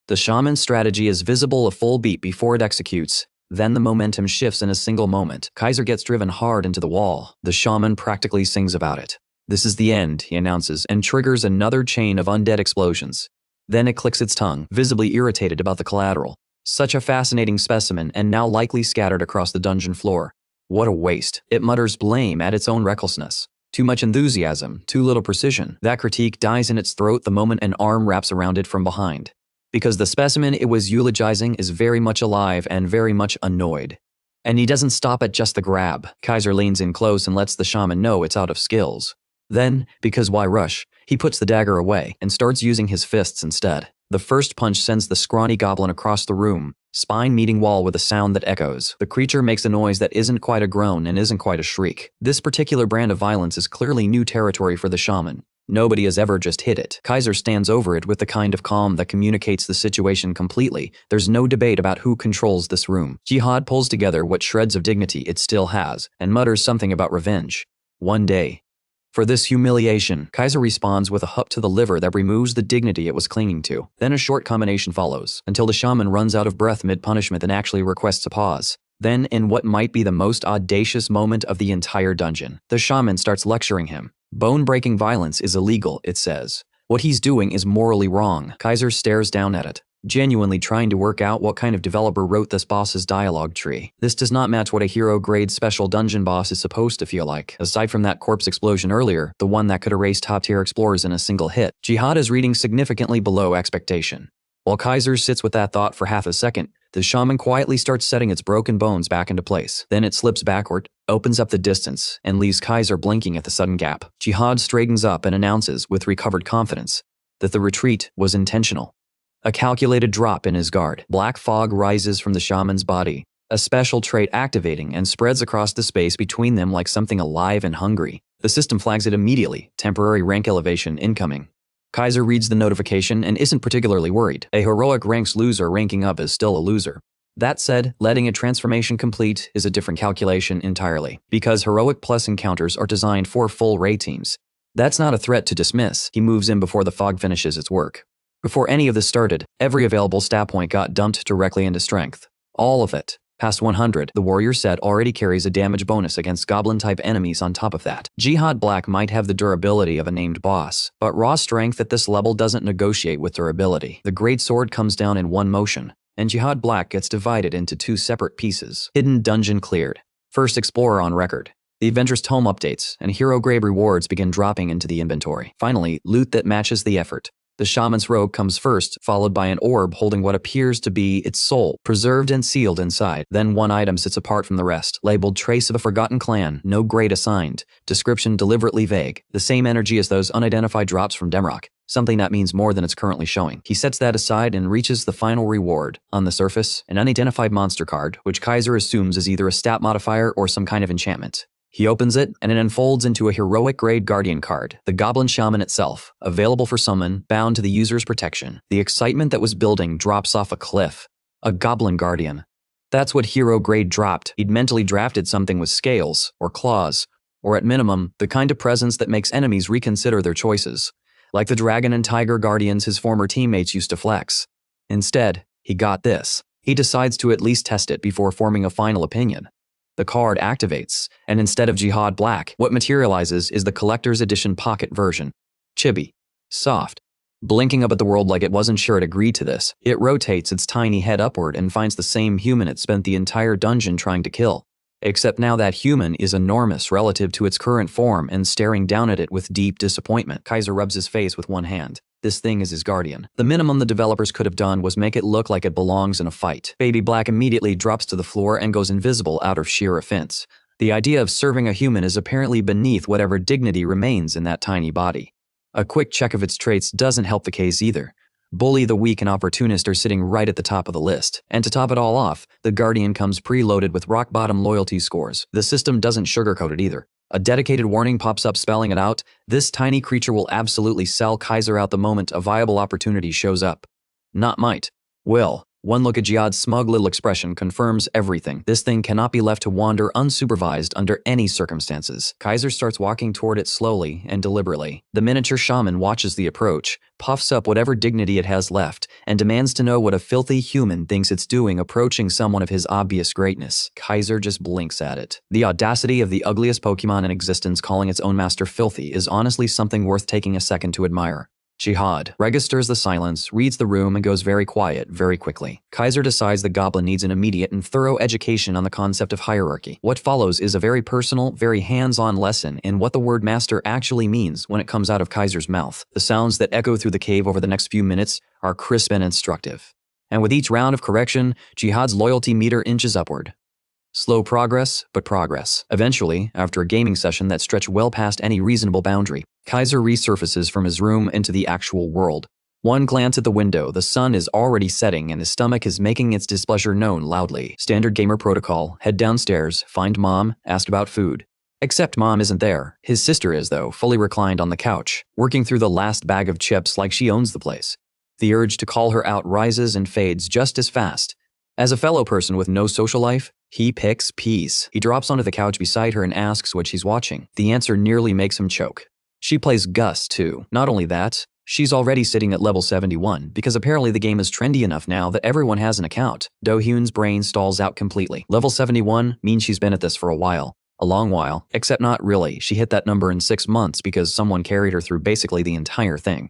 The shaman's strategy is visible a full beat before it executes. Then the momentum shifts in a single moment. Kaiser gets driven hard into the wall. The shaman practically sings about it. This is the end, he announces, and triggers another chain of undead explosions. Then it clicks its tongue, visibly irritated about the collateral. Such a fascinating specimen, and now likely scattered across the dungeon floor. What a waste. It mutters blame at its own recklessness. Too much enthusiasm, too little precision. That critique dies in its throat the moment an arm wraps around it from behind. Because the specimen it was eulogizing is very much alive and very much annoyed. And he doesn't stop at just the grab. Kaiser leans in close and lets the shaman know it's out of skills. Then, because why rush, he puts the dagger away and starts using his fists instead. The first punch sends the scrawny goblin across the room, spine meeting wall with a sound that echoes. The creature makes a noise that isn't quite a groan and isn't quite a shriek. This particular brand of violence is clearly new territory for the shaman. Nobody has ever just hit it. Kaiser stands over it with the kind of calm that communicates the situation completely. There's no debate about who controls this room. Jihad pulls together what shreds of dignity it still has and mutters something about revenge. One day. For this humiliation, Kaiser responds with a hup to the liver that removes the dignity it was clinging to. Then a short combination follows, until the shaman runs out of breath mid-punishment and actually requests a pause. Then, in what might be the most audacious moment of the entire dungeon, the shaman starts lecturing him. Bone-breaking violence is illegal, it says. What he's doing is morally wrong. Kaiser stares down at it, genuinely trying to work out what kind of developer wrote this boss's dialogue tree. This does not match what a hero-grade special dungeon boss is supposed to feel like. Aside from that corpse explosion earlier, the one that could erase top-tier explorers in a single hit, Jihad is reading significantly below expectation. While Kaiser sits with that thought for half a second, the shaman quietly starts setting its broken bones back into place. Then it slips backward, opens up the distance, and leaves Kaiser blinking at the sudden gap. Jihad straightens up and announces, with recovered confidence, that the retreat was intentional. A calculated drop in his guard. Black fog rises from the shaman's body, a special trait activating and spreads across the space between them like something alive and hungry. The system flags it immediately. Temporary rank elevation incoming. Kaiser reads the notification and isn't particularly worried. A heroic ranks loser ranking up is still a loser. That said, letting a transformation complete is a different calculation entirely, because heroic plus encounters are designed for full raid teams. That's not a threat to dismiss. He moves in before the fog finishes its work. Before any of this started, every available stat point got dumped directly into strength. All of it. Past 100, the warrior set already carries a damage bonus against goblin-type enemies on top of that. Jihad Black might have the durability of a named boss, but raw strength at this level doesn't negotiate with durability. The great sword comes down in one motion, and Jihad Black gets divided into two separate pieces. Hidden dungeon cleared. First explorer on record. The Adventurous Tome updates, and hero-grade rewards begin dropping into the inventory. Finally, loot that matches the effort. The Shaman's robe comes first, followed by an orb holding what appears to be its soul, preserved and sealed inside. Then one item sits apart from the rest, labeled Trace of a Forgotten Clan, no grade assigned, description deliberately vague, the same energy as those unidentified drops from Demrock, something that means more than it's currently showing. He sets that aside and reaches the final reward. On the surface, an unidentified monster card, which Kaiser assumes is either a stat modifier or some kind of enchantment. He opens it, and it unfolds into a heroic-grade Guardian card, the Goblin Shaman itself, available for summon, bound to the user's protection. The excitement that was building drops off a cliff. A Goblin Guardian. That's what hero-grade dropped. He'd mentally drafted something with scales, or claws, or at minimum, the kind of presence that makes enemies reconsider their choices. Like the Dragon and Tiger Guardians his former teammates used to flex. Instead, he got this. He decides to at least test it before forming a final opinion. The card activates, and instead of Jihad Black, what materializes is the collector's edition pocket version. Chibi. Soft. Blinking up at the world like it wasn't sure it agreed to this, it rotates its tiny head upward and finds the same human it spent the entire dungeon trying to kill. Except now that human is enormous relative to its current form and staring down at it with deep disappointment. Kaiser rubs his face with one hand. This thing is his guardian. The minimum the developers could have done was make it look like it belongs in a fight. Baby Black immediately drops to the floor and goes invisible out of sheer offense. The idea of serving a human is apparently beneath whatever dignity remains in that tiny body. A quick check of its traits doesn't help the case either. Bully, the weak, and opportunist are sitting right at the top of the list. And to top it all off, the Guardian comes preloaded with rock-bottom loyalty scores. The system doesn't sugarcoat it either. A dedicated warning pops up spelling it out. This tiny creature will absolutely sell Kaiser out the moment a viable opportunity shows up. Not might. Will. One look at Jihad's smug little expression confirms everything. This thing cannot be left to wander unsupervised under any circumstances. Kaiser starts walking toward it slowly and deliberately. The miniature shaman watches the approach, puffs up whatever dignity it has left, and demands to know what a filthy human thinks it's doing approaching someone of his obvious greatness. Kaiser just blinks at it. The audacity of the ugliest Pokemon in existence calling its own master filthy is honestly something worth taking a second to admire. Jihad registers the silence, reads the room, and goes very quiet very quickly. Kaiser decides the goblin needs an immediate and thorough education on the concept of hierarchy. What follows is a very personal, very hands-on lesson in what the word master actually means when it comes out of Kaiser's mouth. The sounds that echo through the cave over the next few minutes are crisp and instructive. And with each round of correction, Jihad's loyalty meter inches upward. Slow progress, but progress. Eventually, after a gaming session that stretched well past any reasonable boundary, Kaiser resurfaces from his room into the actual world. One glance at the window, the sun is already setting and his stomach is making its displeasure known loudly. Standard gamer protocol, head downstairs, find Mom, ask about food. Except Mom isn't there. His sister is, though, fully reclined on the couch, working through the last bag of chips like she owns the place. The urge to call her out rises and fades just as fast. As a fellow person with no social life, he picks peace. He drops onto the couch beside her and asks what she's watching. The answer nearly makes him choke. She plays Gus, too. Not only that, she's already sitting at level 71, because apparently the game is trendy enough now that everyone has an account. Do-Hyun's brain stalls out completely. Level 71 means she's been at this for a while. A long while, except not really. She hit that number in 6 months because someone carried her through basically the entire thing.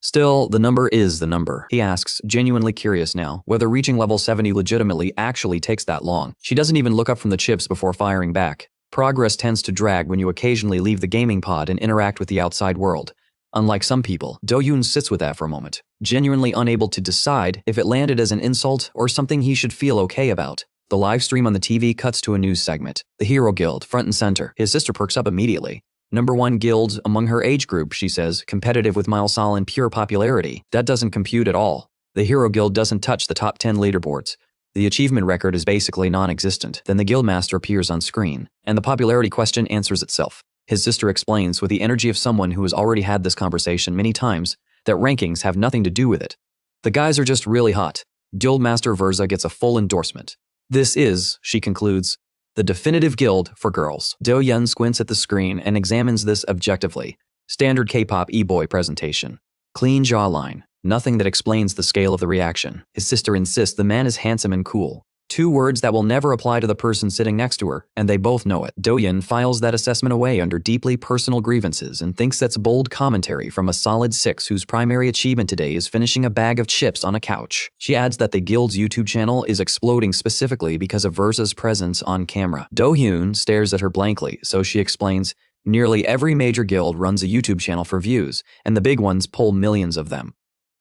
Still, the number is the number. He asks, genuinely curious now, whether reaching level 70 legitimately actually takes that long. She doesn't even look up from the chips before firing back. Progress tends to drag when you occasionally leave the gaming pod and interact with the outside world. Unlike some people, Do-Hyun sits with that for a moment, genuinely unable to decide if it landed as an insult or something he should feel okay about. The live stream on the TV cuts to a news segment. The Hero Guild, front and center. His sister perks up immediately. #1 guild among her age group, she says, competitive with Milesal in pure popularity. That doesn't compute at all. The Hero Guild doesn't touch the top 10 leaderboards. The achievement record is basically non-existent. Then the guildmaster appears on screen, and the popularity question answers itself. His sister explains, with the energy of someone who has already had this conversation many times, that rankings have nothing to do with it. The guys are just really hot. Guildmaster Verza gets a full endorsement. This is, she concludes, the definitive guild for girls. Do-Hyun squints at the screen and examines this objectively. Standard K-pop e-boy presentation. Clean jawline. Nothing that explains the scale of the reaction. His sister insists the man is handsome and cool. 2 words that will never apply to the person sitting next to her, and they both know it. Do-Yun files that assessment away under deeply personal grievances and thinks that's bold commentary from a solid 6 whose primary achievement today is finishing a bag of chips on a couch. She adds that the guild's YouTube channel is exploding specifically because of Versa's presence on camera. Do-Hyun stares at her blankly, so she explains, nearly every major guild runs a YouTube channel for views, and the big ones pull millions of them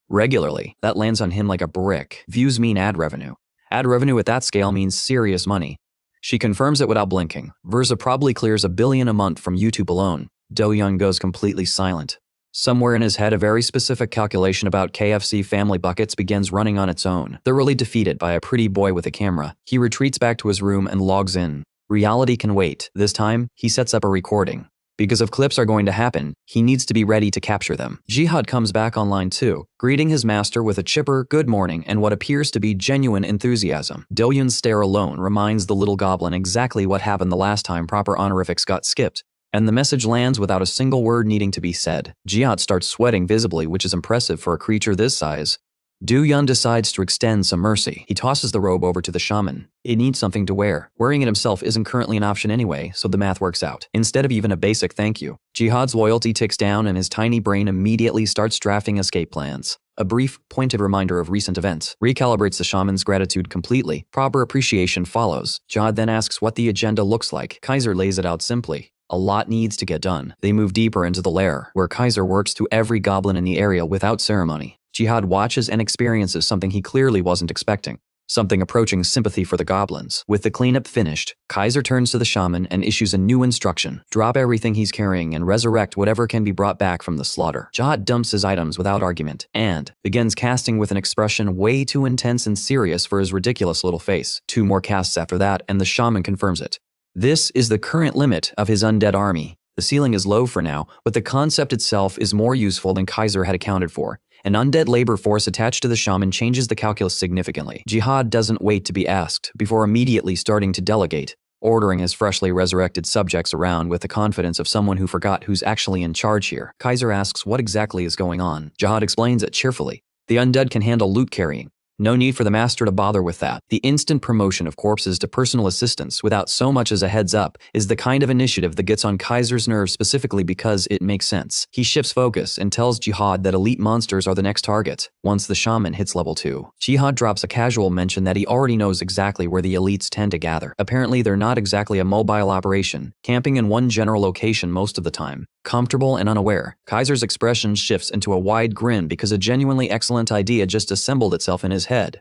regularly. That lands on him like a brick. Views mean ad revenue. Ad revenue at that scale means serious money. She confirms it without blinking. Versa probably clears $1 billion a month from YouTube alone. Do-Young goes completely silent. Somewhere in his head, a very specific calculation about KFC family buckets begins running on its own. Thoroughly defeated by a pretty boy with a camera, he retreats back to his room and logs in. Reality can wait. This time, he sets up a recording. Because if clips are going to happen, he needs to be ready to capture them. Jihad comes back online too, greeting his master with a chipper good morning and what appears to be genuine enthusiasm. Do-Yun's stare alone reminds the little goblin exactly what happened the last time proper honorifics got skipped, and the message lands without a single word needing to be said. Jihad starts sweating visibly, which is impressive for a creature this size. Do-Yun decides to extend some mercy. He tosses the robe over to the shaman. It needs something to wear. Wearing it himself isn't currently an option anyway, so the math works out. Instead of even a basic thank you, Jihad's loyalty ticks down and his tiny brain immediately starts drafting escape plans. A brief, pointed reminder of recent events recalibrates the shaman's gratitude completely. Proper appreciation follows. Jihad then asks what the agenda looks like. Kaiser lays it out simply. A lot needs to get done. They move deeper into the lair, where Kaiser works to every goblin in the area without ceremony. Jihad watches and experiences something he clearly wasn't expecting. Something approaching sympathy for the goblins. With the cleanup finished, Kaiser turns to the shaman and issues a new instruction. Drop everything he's carrying and resurrect whatever can be brought back from the slaughter. Jihad dumps his items without argument and begins casting with an expression way too intense and serious for his ridiculous little face. 2 more casts after that, and the shaman confirms it. This is the current limit of his undead army. The ceiling is low for now, but the concept itself is more useful than Kaiser had accounted for. An undead labor force attached to the shaman changes the calculus significantly. Jihad doesn't wait to be asked before immediately starting to delegate, ordering his freshly resurrected subjects around with the confidence of someone who forgot who's actually in charge here. Kaiser asks what exactly is going on. Jihad explains it cheerfully. The undead can handle loot carrying. No need for the master to bother with that. The instant promotion of corpses to personal assistants without so much as a heads up is the kind of initiative that gets on Kaiser's nerves specifically because it makes sense. He shifts focus and tells Jihad that elite monsters are the next target once the shaman hits level 2. Jihad drops a casual mention that he already knows exactly where the elites tend to gather. Apparently they're not exactly a mobile operation, camping in one general location most of the time. Comfortable and unaware, Kaiser's expression shifts into a wide grin because a genuinely excellent idea just assembled itself in his head.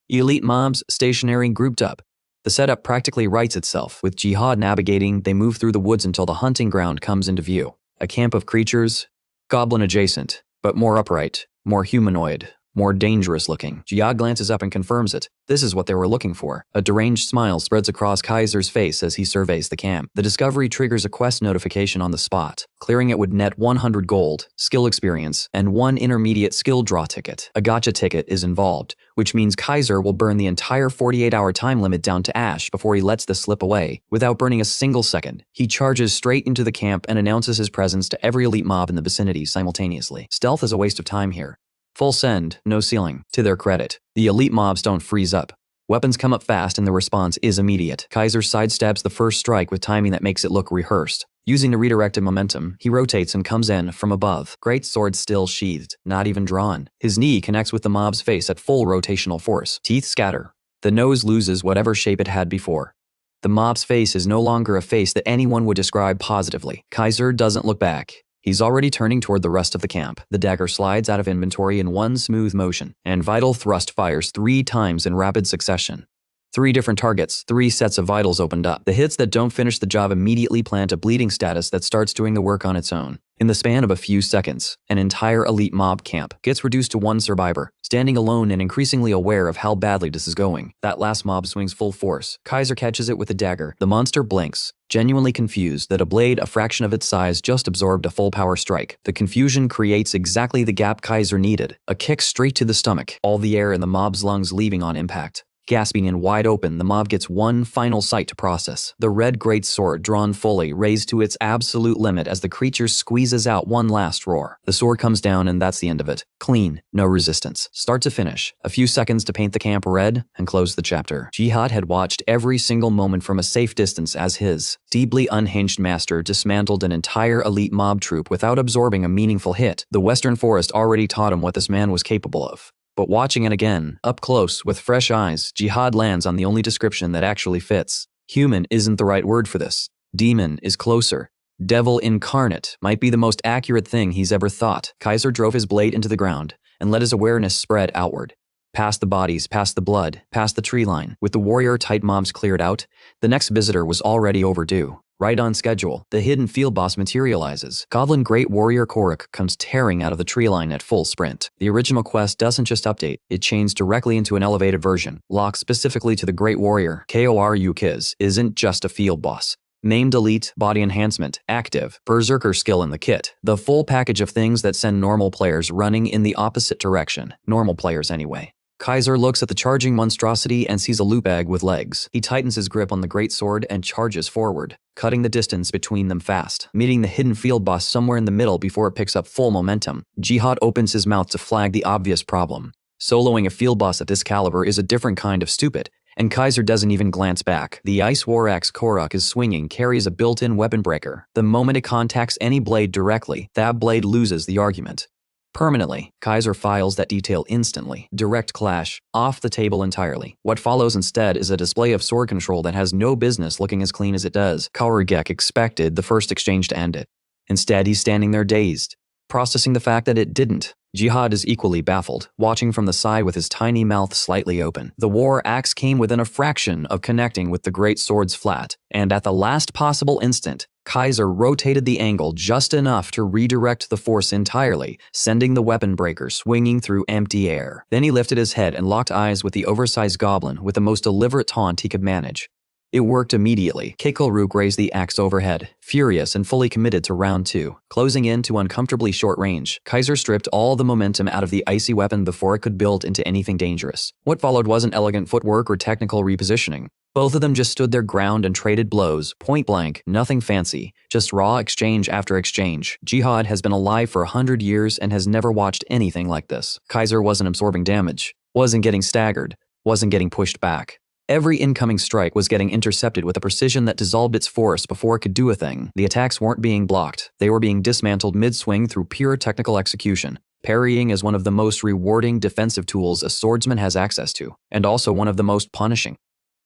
Elite mobs, stationary, grouped up. The setup practically writes itself. With Jihad navigating, they move through the woods until the hunting ground comes into view. A camp of creatures, goblin adjacent, but more upright, more humanoid, more dangerous looking. Jihad glances up and confirms it. This is what they were looking for. A deranged smile spreads across Kaiser's face as he surveys the camp. The discovery triggers a quest notification on the spot. Clearing it would net 100 gold, skill experience, and 1 intermediate skill draw ticket. A gotcha ticket is involved, which means Kaiser will burn the entire 48-hour time limit down to ash before he lets this slip away. Without burning a single second, he charges straight into the camp and announces his presence to every elite mob in the vicinity simultaneously. Stealth is a waste of time here. Full send, no ceiling. To their credit, the elite mobs don't freeze up. Weapons come up fast and the response is immediate. Kaiser sidesteps the first strike with timing that makes it look rehearsed. Using the redirected momentum, he rotates and comes in from above. Great sword still sheathed, not even drawn. His knee connects with the mob's face at full rotational force. Teeth scatter. The nose loses whatever shape it had before. The mob's face is no longer a face that anyone would describe positively. Kaiser doesn't look back. He's already turning toward the rest of the camp. The dagger slides out of inventory in one smooth motion, and Vital Thrust fires 3 times in rapid succession. 3 different targets, 3 sets of vitals opened up. The hits that don't finish the job immediately plant a bleeding status that starts doing the work on its own. In the span of a few seconds, an entire elite mob camp gets reduced to 1 survivor, standing alone and increasingly aware of how badly this is going. That last mob swings full force. Kaiser catches it with a dagger. The monster blinks, genuinely confused that a blade a fraction of its size just absorbed a full power strike. The confusion creates exactly the gap Kaiser needed. A kick straight to the stomach, all the air in the mob's lungs leaving on impact. Gasping and wide open, the mob gets one final sight to process. The red great sword drawn fully, raised to its absolute limit as the creature squeezes out one last roar. The sword comes down and that's the end of it. Clean, no resistance. Start to finish. A few seconds to paint the camp red and close the chapter. Jihad had watched every single moment from a safe distance as his deeply unhinged master dismantled an entire elite mob troop without absorbing a meaningful hit. The Western Forest already taught him what this man was capable of. But watching it again, up close, with fresh eyes, Jihad lands on the only description that actually fits. Human isn't the right word for this. Demon is closer. Devil incarnate might be the most accurate thing he's ever thought. Kaiser drove his blade into the ground and let his awareness spread outward. Past the bodies, past the blood, past the tree line. With the warrior-type mobs cleared out, the next visitor was already overdue. Right on schedule, the hidden field boss materializes. Goblin Great Warrior Korok comes tearing out of the tree line at full sprint. The original quest doesn't just update, it chains directly into an elevated version, locked specifically to the Great Warrior. Koruk isn't just a field boss. Named Elite, Body Enhancement, Active, Berserker skill in the kit. The full package of things that send normal players running in the opposite direction. Normal players anyway. Kaiser looks at the charging monstrosity and sees a loot bag with legs. He tightens his grip on the great sword and charges forward, cutting the distance between them fast, meeting the hidden field boss somewhere in the middle before it picks up full momentum. Jihad opens his mouth to flag the obvious problem. Soloing a field boss at this caliber is a different kind of stupid, and Kaiser doesn't even glance back. The Ice War Axe Korok is swinging, carries a built-in weapon breaker. The moment it contacts any blade directly, that blade loses the argument. Permanently, Kaiser files that detail instantly. Direct clash, off the table entirely. What follows instead is a display of sword control that has no business looking as clean as it does. Korok expected the first exchange to end it. Instead, he's standing there dazed, processing the fact that it didn't. Jihad is equally baffled, watching from the side with his tiny mouth slightly open. The war axe came within a fraction of connecting with the great sword's flat, and at the last possible instant, Kaiser rotated the angle just enough to redirect the force entirely, sending the weapon breaker swinging through empty air. Then he lifted his head and locked eyes with the oversized goblin with the most deliberate taunt he could manage. It worked immediately. Korok raised the axe overhead, furious and fully committed to round 2. Closing in to uncomfortably short range, Kaiser stripped all the momentum out of the icy weapon before it could build into anything dangerous. What followed wasn't elegant footwork or technical repositioning. Both of them just stood their ground and traded blows, point blank, nothing fancy, just raw exchange after exchange. Jihad has been alive for 100 years and has never watched anything like this. Kaiser wasn't absorbing damage, wasn't getting staggered, wasn't getting pushed back. Every incoming strike was getting intercepted with a precision that dissolved its force before it could do a thing. The attacks weren't being blocked, they were being dismantled mid-swing through pure technical execution. Parrying is one of the most rewarding defensive tools a swordsman has access to, and also one of the most punishing.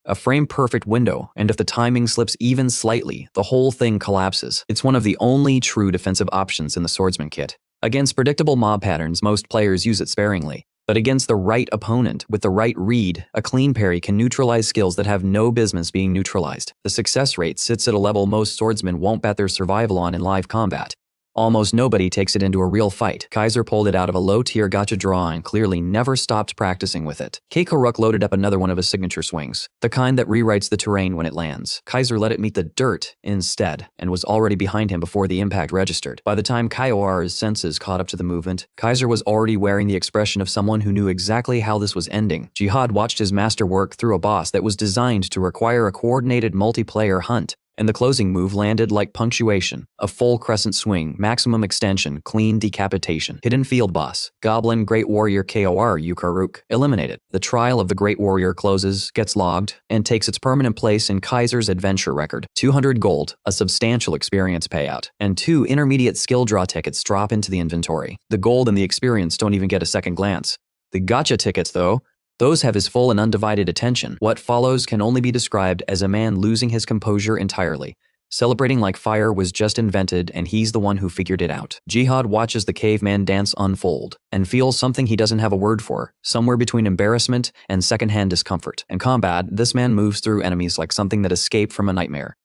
A frame-perfect window, and if the timing slips even slightly, the whole thing collapses. It's one of the only true defensive options in the swordsman kit. Against predictable mob patterns, most players use it sparingly. But against the right opponent, with the right read, a clean parry can neutralize skills that have no business being neutralized. The success rate sits at a level most swordsmen won't bet their survival on in live combat. Almost nobody takes it into a real fight. Kaiser pulled it out of a low-tier gacha draw and clearly never stopped practicing with it. Korok loaded up another one of his signature swings, the kind that rewrites the terrain when it lands. Kaiser let it meet the dirt instead, and was already behind him before the impact registered. By the time Kaiser's senses caught up to the movement, Kaiser was already wearing the expression of someone who knew exactly how this was ending. Jihad watched his master work through a boss that was designed to require a coordinated multiplayer hunt. And the closing move landed like punctuation. A full crescent swing, maximum extension, clean decapitation. Hidden field boss, Goblin Great Warrior Korok, eliminated. The trial of the Great Warrior closes, gets logged, and takes its permanent place in Kaiser's adventure record. 200 gold, a substantial experience payout, and 2 intermediate skill draw tickets drop into the inventory. The gold and the experience don't even get a second glance. The gacha tickets, though, those have his full and undivided attention. What follows can only be described as a man losing his composure entirely. Celebrating like fire was just invented, and he's the one who figured it out. Jihad watches the caveman dance unfold, and feels something he doesn't have a word for, somewhere between embarrassment and secondhand discomfort. In combat, this man moves through enemies like something that escaped from a nightmare.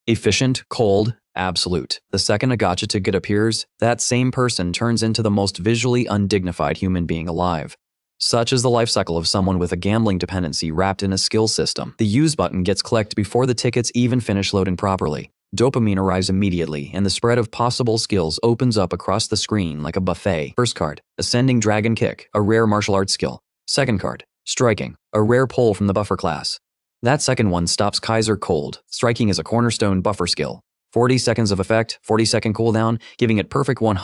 Efficient, cold, absolute. The second a gacha ticket appears, that same person turns into the most visually undignified human being alive. Such is the life cycle of someone with a gambling dependency wrapped in a skill system. The use button gets clicked before the tickets even finish loading properly. Dopamine arrives immediately, and the spread of possible skills opens up across the screen like a buffet. First card, Ascending Dragon Kick, a rare martial arts skill. Second card, Striking, a rare pull from the buffer class. That second one stops Kaiser cold. Striking is a cornerstone buffer skill. 40 seconds of effect, 40-second cooldown, giving it perfect 100%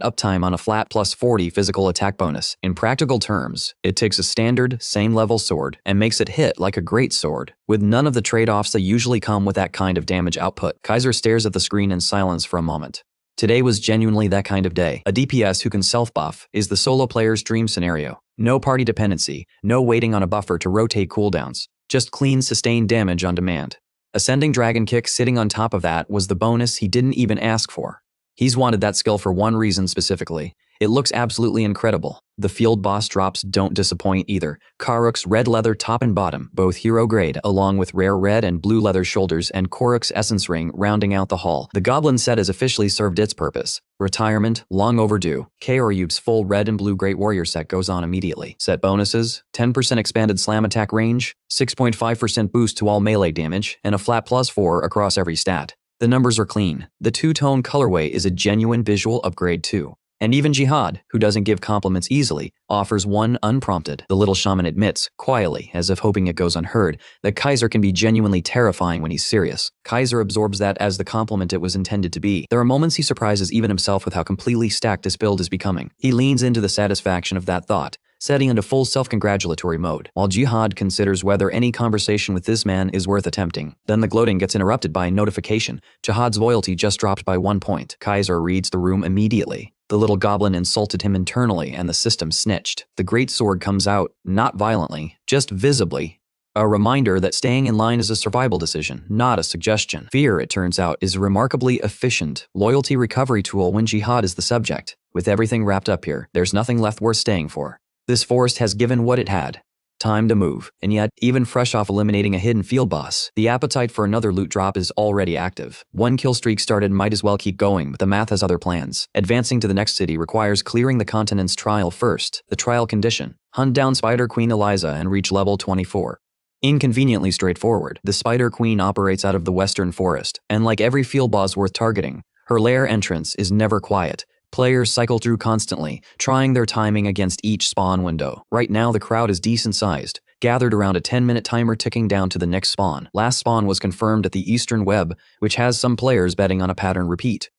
uptime on a flat plus 40 physical attack bonus. In practical terms, it takes a standard, same-level sword and makes it hit like a great sword, with none of the trade-offs that usually come with that kind of damage output. Kaiser stares at the screen in silence for a moment. Today was genuinely that kind of day. A DPS who can self-buff is the solo player's dream scenario. No party dependency, no waiting on a buffer to rotate cooldowns, just clean sustained damage on demand. Ascending Dragon Kick sitting on top of that was the bonus he didn't even ask for. He's wanted that skill for one reason specifically. It looks absolutely incredible. The field boss drops don't disappoint either. Karuk's red leather top and bottom, both hero grade, along with rare red and blue leather shoulders and Koruk's essence ring rounding out the haul. The goblin set has officially served its purpose. Retirement, long overdue. Kaoryub's full red and blue Great Warrior set goes on immediately. Set bonuses, 10% expanded slam attack range, 6.5% boost to all melee damage, and a flat +4 across every stat. The numbers are clean. The two-tone colorway is a genuine visual upgrade too. And even Jihad, who doesn't give compliments easily, offers one unprompted. The little shaman admits, quietly, as if hoping it goes unheard, that Kaiser can be genuinely terrifying when he's serious. Kaiser absorbs that as the compliment it was intended to be. There are moments he surprises even himself with how completely stacked this build is becoming. He leans into the satisfaction of that thought, setting into full self-congratulatory mode, while Jihad considers whether any conversation with this man is worth attempting. Then the gloating gets interrupted by a notification. Jihad's loyalty just dropped by 1 point. Kaiser reads the room immediately. The little goblin insulted him internally and the system snitched. The great sword comes out, not violently, just visibly. A reminder that staying in line is a survival decision, not a suggestion. Fear, it turns out, is a remarkably efficient loyalty recovery tool when Jihad is the subject. With everything wrapped up here, there's nothing left worth staying for. This forest has given what it had. Time to move. And yet, even fresh off eliminating a hidden field boss, the appetite for another loot drop is already active. One kill streak started, might as well keep going, but the math has other plans. Advancing to the next city requires clearing the continent's trial first. The trial condition: hunt down Spider Queen Eliza and reach level 24. Inconveniently straightforward. The Spider Queen operates out of the Western Forest, and like every field boss worth targeting, her lair entrance is never quiet. Players cycle through constantly, trying their timing against each spawn window. Right now the crowd is decent sized, gathered around a 10-minute timer ticking down to the next spawn. Last spawn was confirmed at the Eastern Web, which has some players betting on a pattern repeat.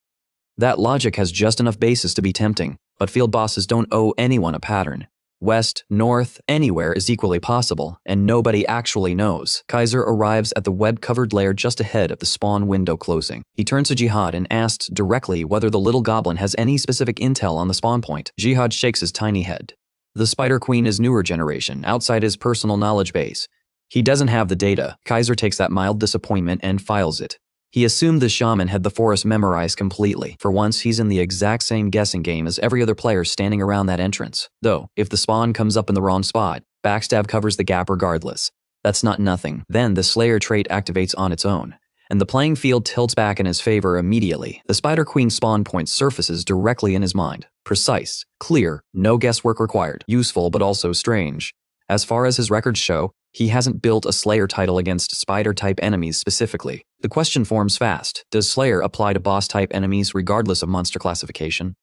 That logic has just enough basis to be tempting, but field bosses don't owe anyone a pattern. West, north, anywhere is equally possible, and nobody actually knows. Kaiser arrives at the web-covered lair just ahead of the spawn window closing. He turns to Jihad and asks directly whether the little goblin has any specific intel on the spawn point. Jihad shakes his tiny head. The Spider Queen is newer generation, outside his personal knowledge base. He doesn't have the data. Kaiser takes that mild disappointment and files it. He assumed the shaman had the forest memorized completely. For once, he's in the exact same guessing game as every other player standing around that entrance. Though, if the spawn comes up in the wrong spot, backstab covers the gap regardless. That's not nothing. Then the Slayer trait activates on its own, and the playing field tilts back in his favor immediately. The Spider Queen spawn point surfaces directly in his mind. Precise, clear, no guesswork required. Useful, but also strange. As far as his records show, he hasn't built a Slayer title against Spider-type enemies specifically. The question forms fast: does Slayer apply to boss-type enemies regardless of monster classification?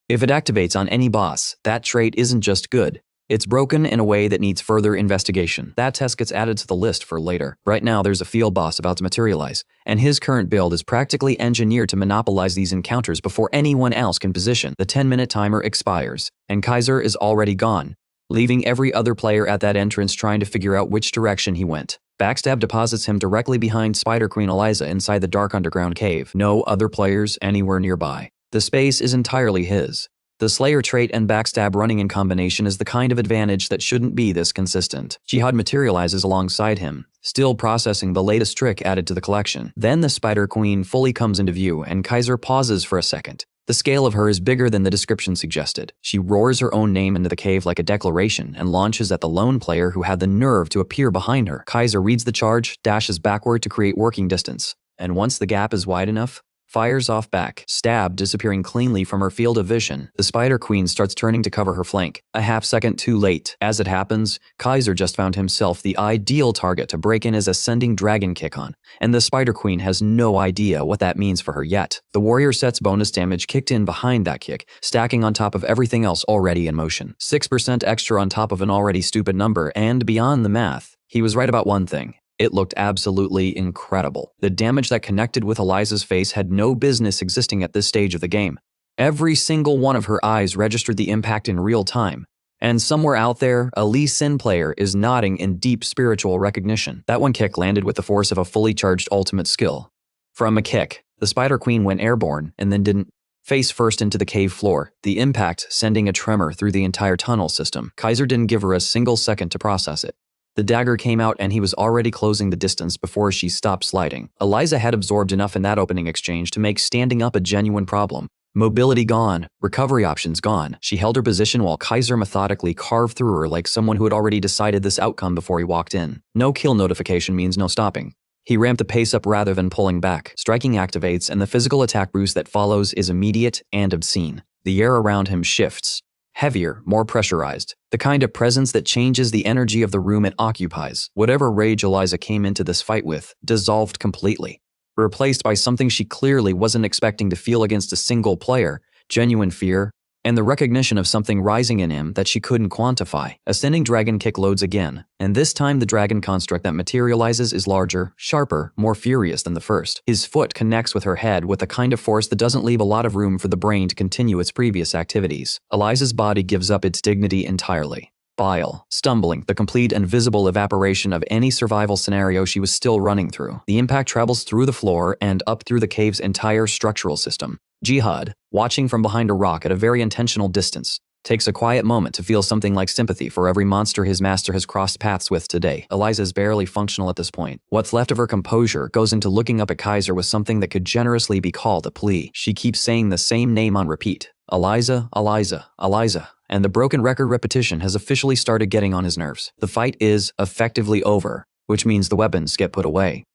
If it activates on any boss, that trait isn't just good. It's broken in a way that needs further investigation. That test gets added to the list for later. Right now, there's a field boss about to materialize, and his current build is practically engineered to monopolize these encounters before anyone else can position. The 10-minute timer expires, and Kaiser is already gone, leaving every other player at that entrance trying to figure out which direction he went. Backstab deposits him directly behind Spider Queen Eliza inside the dark underground cave. No other players anywhere nearby. The space is entirely his. The Slayer trait and backstab running in combination is the kind of advantage that shouldn't be this consistent. Jihad materializes alongside him, still processing the latest trick added to the collection. Then the Spider Queen fully comes into view, and Kaiser pauses for a second. The scale of her is bigger than the description suggested. She roars her own name into the cave like a declaration and launches at the lone player who had the nerve to appear behind her. Kaiser reads the charge, dashes backward to create working distance, and once the gap is wide enough, Fires off back, stab disappearing cleanly from her field of vision. The Spider Queen starts turning to cover her flank, a half second too late. As it happens, Kaiser just found himself the ideal target to break in his ascending dragon kick on, and the Spider Queen has no idea what that means for her yet. The warrior set's bonus damage kicked in behind that kick, stacking on top of everything else already in motion. 6% extra on top of an already stupid number, and beyond the math, he was right about one thing. It looked absolutely incredible. The damage that connected with Eliza's face had no business existing at this stage of the game. Every single one of her eyes registered the impact in real time. And somewhere out there, a Lee Sin player is nodding in deep spiritual recognition. That one kick landed with the force of a fully charged ultimate skill. From a kick, the Spider Queen went airborne and then didn't face first into the cave floor, the impact sending a tremor through the entire tunnel system. Kaiser didn't give her a single second to process it. The dagger came out and he was already closing the distance before she stopped sliding. Eliza had absorbed enough in that opening exchange to make standing up a genuine problem. Mobility gone, recovery options gone. She held her position while Kaiser methodically carved through her like someone who had already decided this outcome before he walked in. No kill notification means no stopping. He ramped the pace up rather than pulling back. Striking activates and the physical attack boost that follows is immediate and obscene. The air around him shifts. Heavier, more pressurized. The kind of presence that changes the energy of the room it occupies. Whatever rage Eliza came into this fight with dissolved completely, replaced by something she clearly wasn't expecting to feel against a single player, genuine fear, and the recognition of something rising in him that she couldn't quantify. Ascending dragon kick loads again, and this time the dragon construct that materializes is larger, sharper, more furious than the first. His foot connects with her head with a kind of force that doesn't leave a lot of room for the brain to continue its previous activities. Eliza's body gives up its dignity entirely. Bile, stumbling, the complete and visible evaporation of any survival scenario she was still running through. The impact travels through the floor and up through the cave's entire structural system. Jihad, watching from behind a rock at a very intentional distance, takes a quiet moment to feel something like sympathy for every monster his master has crossed paths with today. Eliza's barely functional at this point. What's left of her composure goes into looking up at Kaiser with something that could generously be called a plea. She keeps saying the same name on repeat. Eliza, Eliza, Eliza. And the broken record repetition has officially started getting on his nerves. The fight is effectively over, which means the weapons get put away.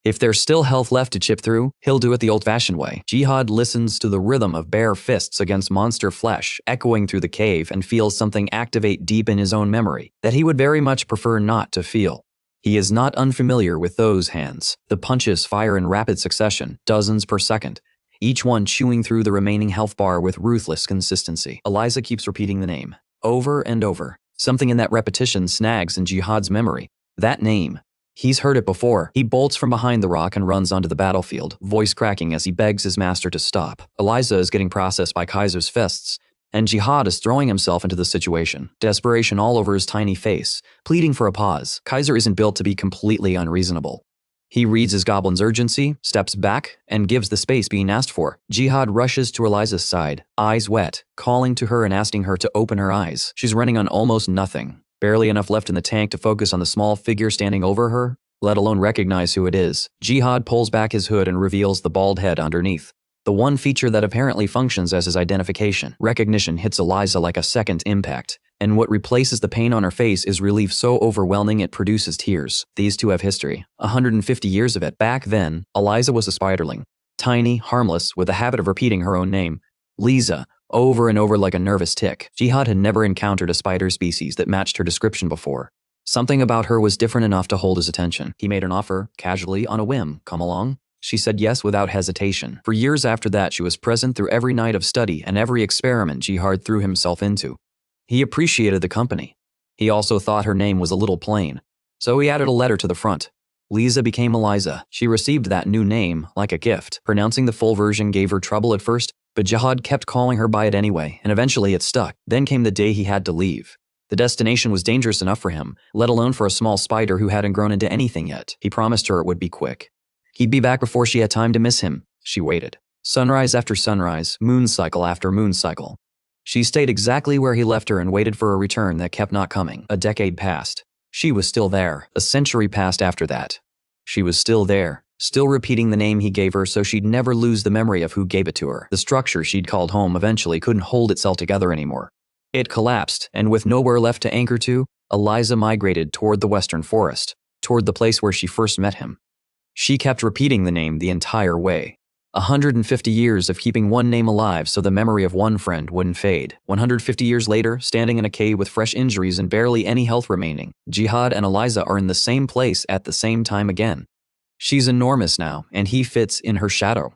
If there's still health left to chip through, he'll do it the old-fashioned way. Jihad listens to the rhythm of bare fists against monster flesh echoing through the cave and feels something activate deep in his own memory that he would very much prefer not to feel. He is not unfamiliar with those hands. The punches fire in rapid succession, dozens per second, each one chewing through the remaining health bar with ruthless consistency. Eliza keeps repeating the name, over and over. Something in that repetition snags in Jihad's memory. That name. He's heard it before. He bolts from behind the rock and runs onto the battlefield, voice cracking as he begs his master to stop. Eliza is getting processed by Kaiser's fists, and Jihad is throwing himself into the situation, desperation all over his tiny face, pleading for a pause. Kaiser isn't built to be completely unreasonable. He reads his goblin's urgency, steps back, and gives the space being asked for. Jihad rushes to Eliza's side, eyes wet, calling to her and asking her to open her eyes. She's running on almost nothing. Barely enough left in the tank to focus on the small figure standing over her, let alone recognize who it is. Jihad pulls back his hood and reveals the bald head underneath. The one feature that apparently functions as his identification. Recognition hits Eliza like a second impact, and what replaces the pain on her face is relief so overwhelming it produces tears. These two have history. 150 years of it. Back then, Eliza was a spiderling. Tiny, harmless, with a habit of repeating her own name. Liza. Over and over like a nervous tick. Jihad had never encountered a spider species that matched her description before. Something about her was different enough to hold his attention. He made an offer, casually, on a whim. Come along? She said yes without hesitation. For years after that, she was present through every night of study and every experiment Jihad threw himself into. He appreciated the company. He also thought her name was a little plain, so he added a letter to the front. Liza became Eliza. She received that new name like a gift. Pronouncing the full version gave her trouble at first, but Jihad kept calling her by it anyway, and eventually it stuck. Then came the day he had to leave. The destination was dangerous enough for him, let alone for a small spider who hadn't grown into anything yet. He promised her it would be quick. He'd be back before she had time to miss him. She waited. Sunrise after sunrise, moon cycle after moon cycle. She stayed exactly where he left her and waited for a return that kept not coming. A decade passed. She was still there. A century passed after that. She was still there, still repeating the name he gave her so she'd never lose the memory of who gave it to her. The structure she'd called home eventually couldn't hold itself together anymore. It collapsed, and with nowhere left to anchor to, Eliza migrated toward the western forest, toward the place where she first met him. She kept repeating the name the entire way. 150 years of keeping one name alive so the memory of one friend wouldn't fade. 150 years later, standing in a cave with fresh injuries and barely any health remaining, Jihad and Eliza are in the same place at the same time again. She's enormous now, and he fits in her shadow.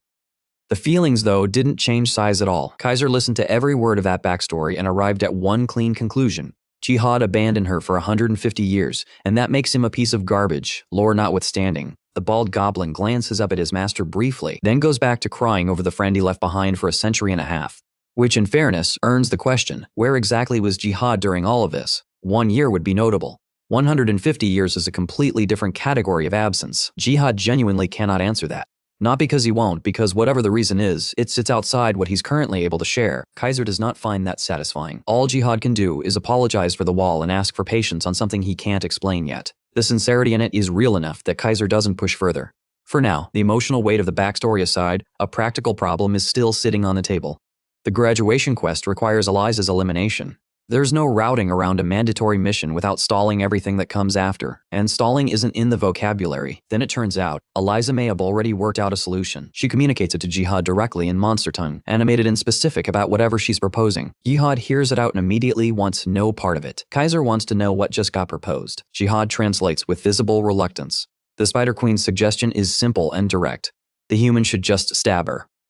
The feelings, though, didn't change size at all. Kaiser listened to every word of that backstory and arrived at one clean conclusion. Jihad abandoned her for 150 years, and that makes him a piece of garbage, lore notwithstanding. The bald goblin glances up at his master briefly, then goes back to crying over the friend he left behind for a century and a half. Which, in fairness, earns the question, where exactly was Jihad during all of this? 1 year would be notable. 150 years is a completely different category of absence. Jihad genuinely cannot answer that. Not because he won't, because whatever the reason is, it sits outside what he's currently able to share. Kaiser does not find that satisfying. All Jihad can do is apologize for the wall and ask for patience on something he can't explain yet. The sincerity in it is real enough that Kaiser doesn't push further. For now, the emotional weight of the backstory aside, a practical problem is still sitting on the table. The graduation quest requires Eliza's elimination. There's no routing around a mandatory mission without stalling everything that comes after, and stalling isn't in the vocabulary. Then it turns out, Eliza may have already worked out a solution. She communicates it to Jihad directly in monster tongue, animated and specific about whatever she's proposing. Jihad hears it out and immediately wants no part of it. Kaiser wants to know what just got proposed. Jihad translates with visible reluctance. The Spider Queen's suggestion is simple and direct. The human should just stab her.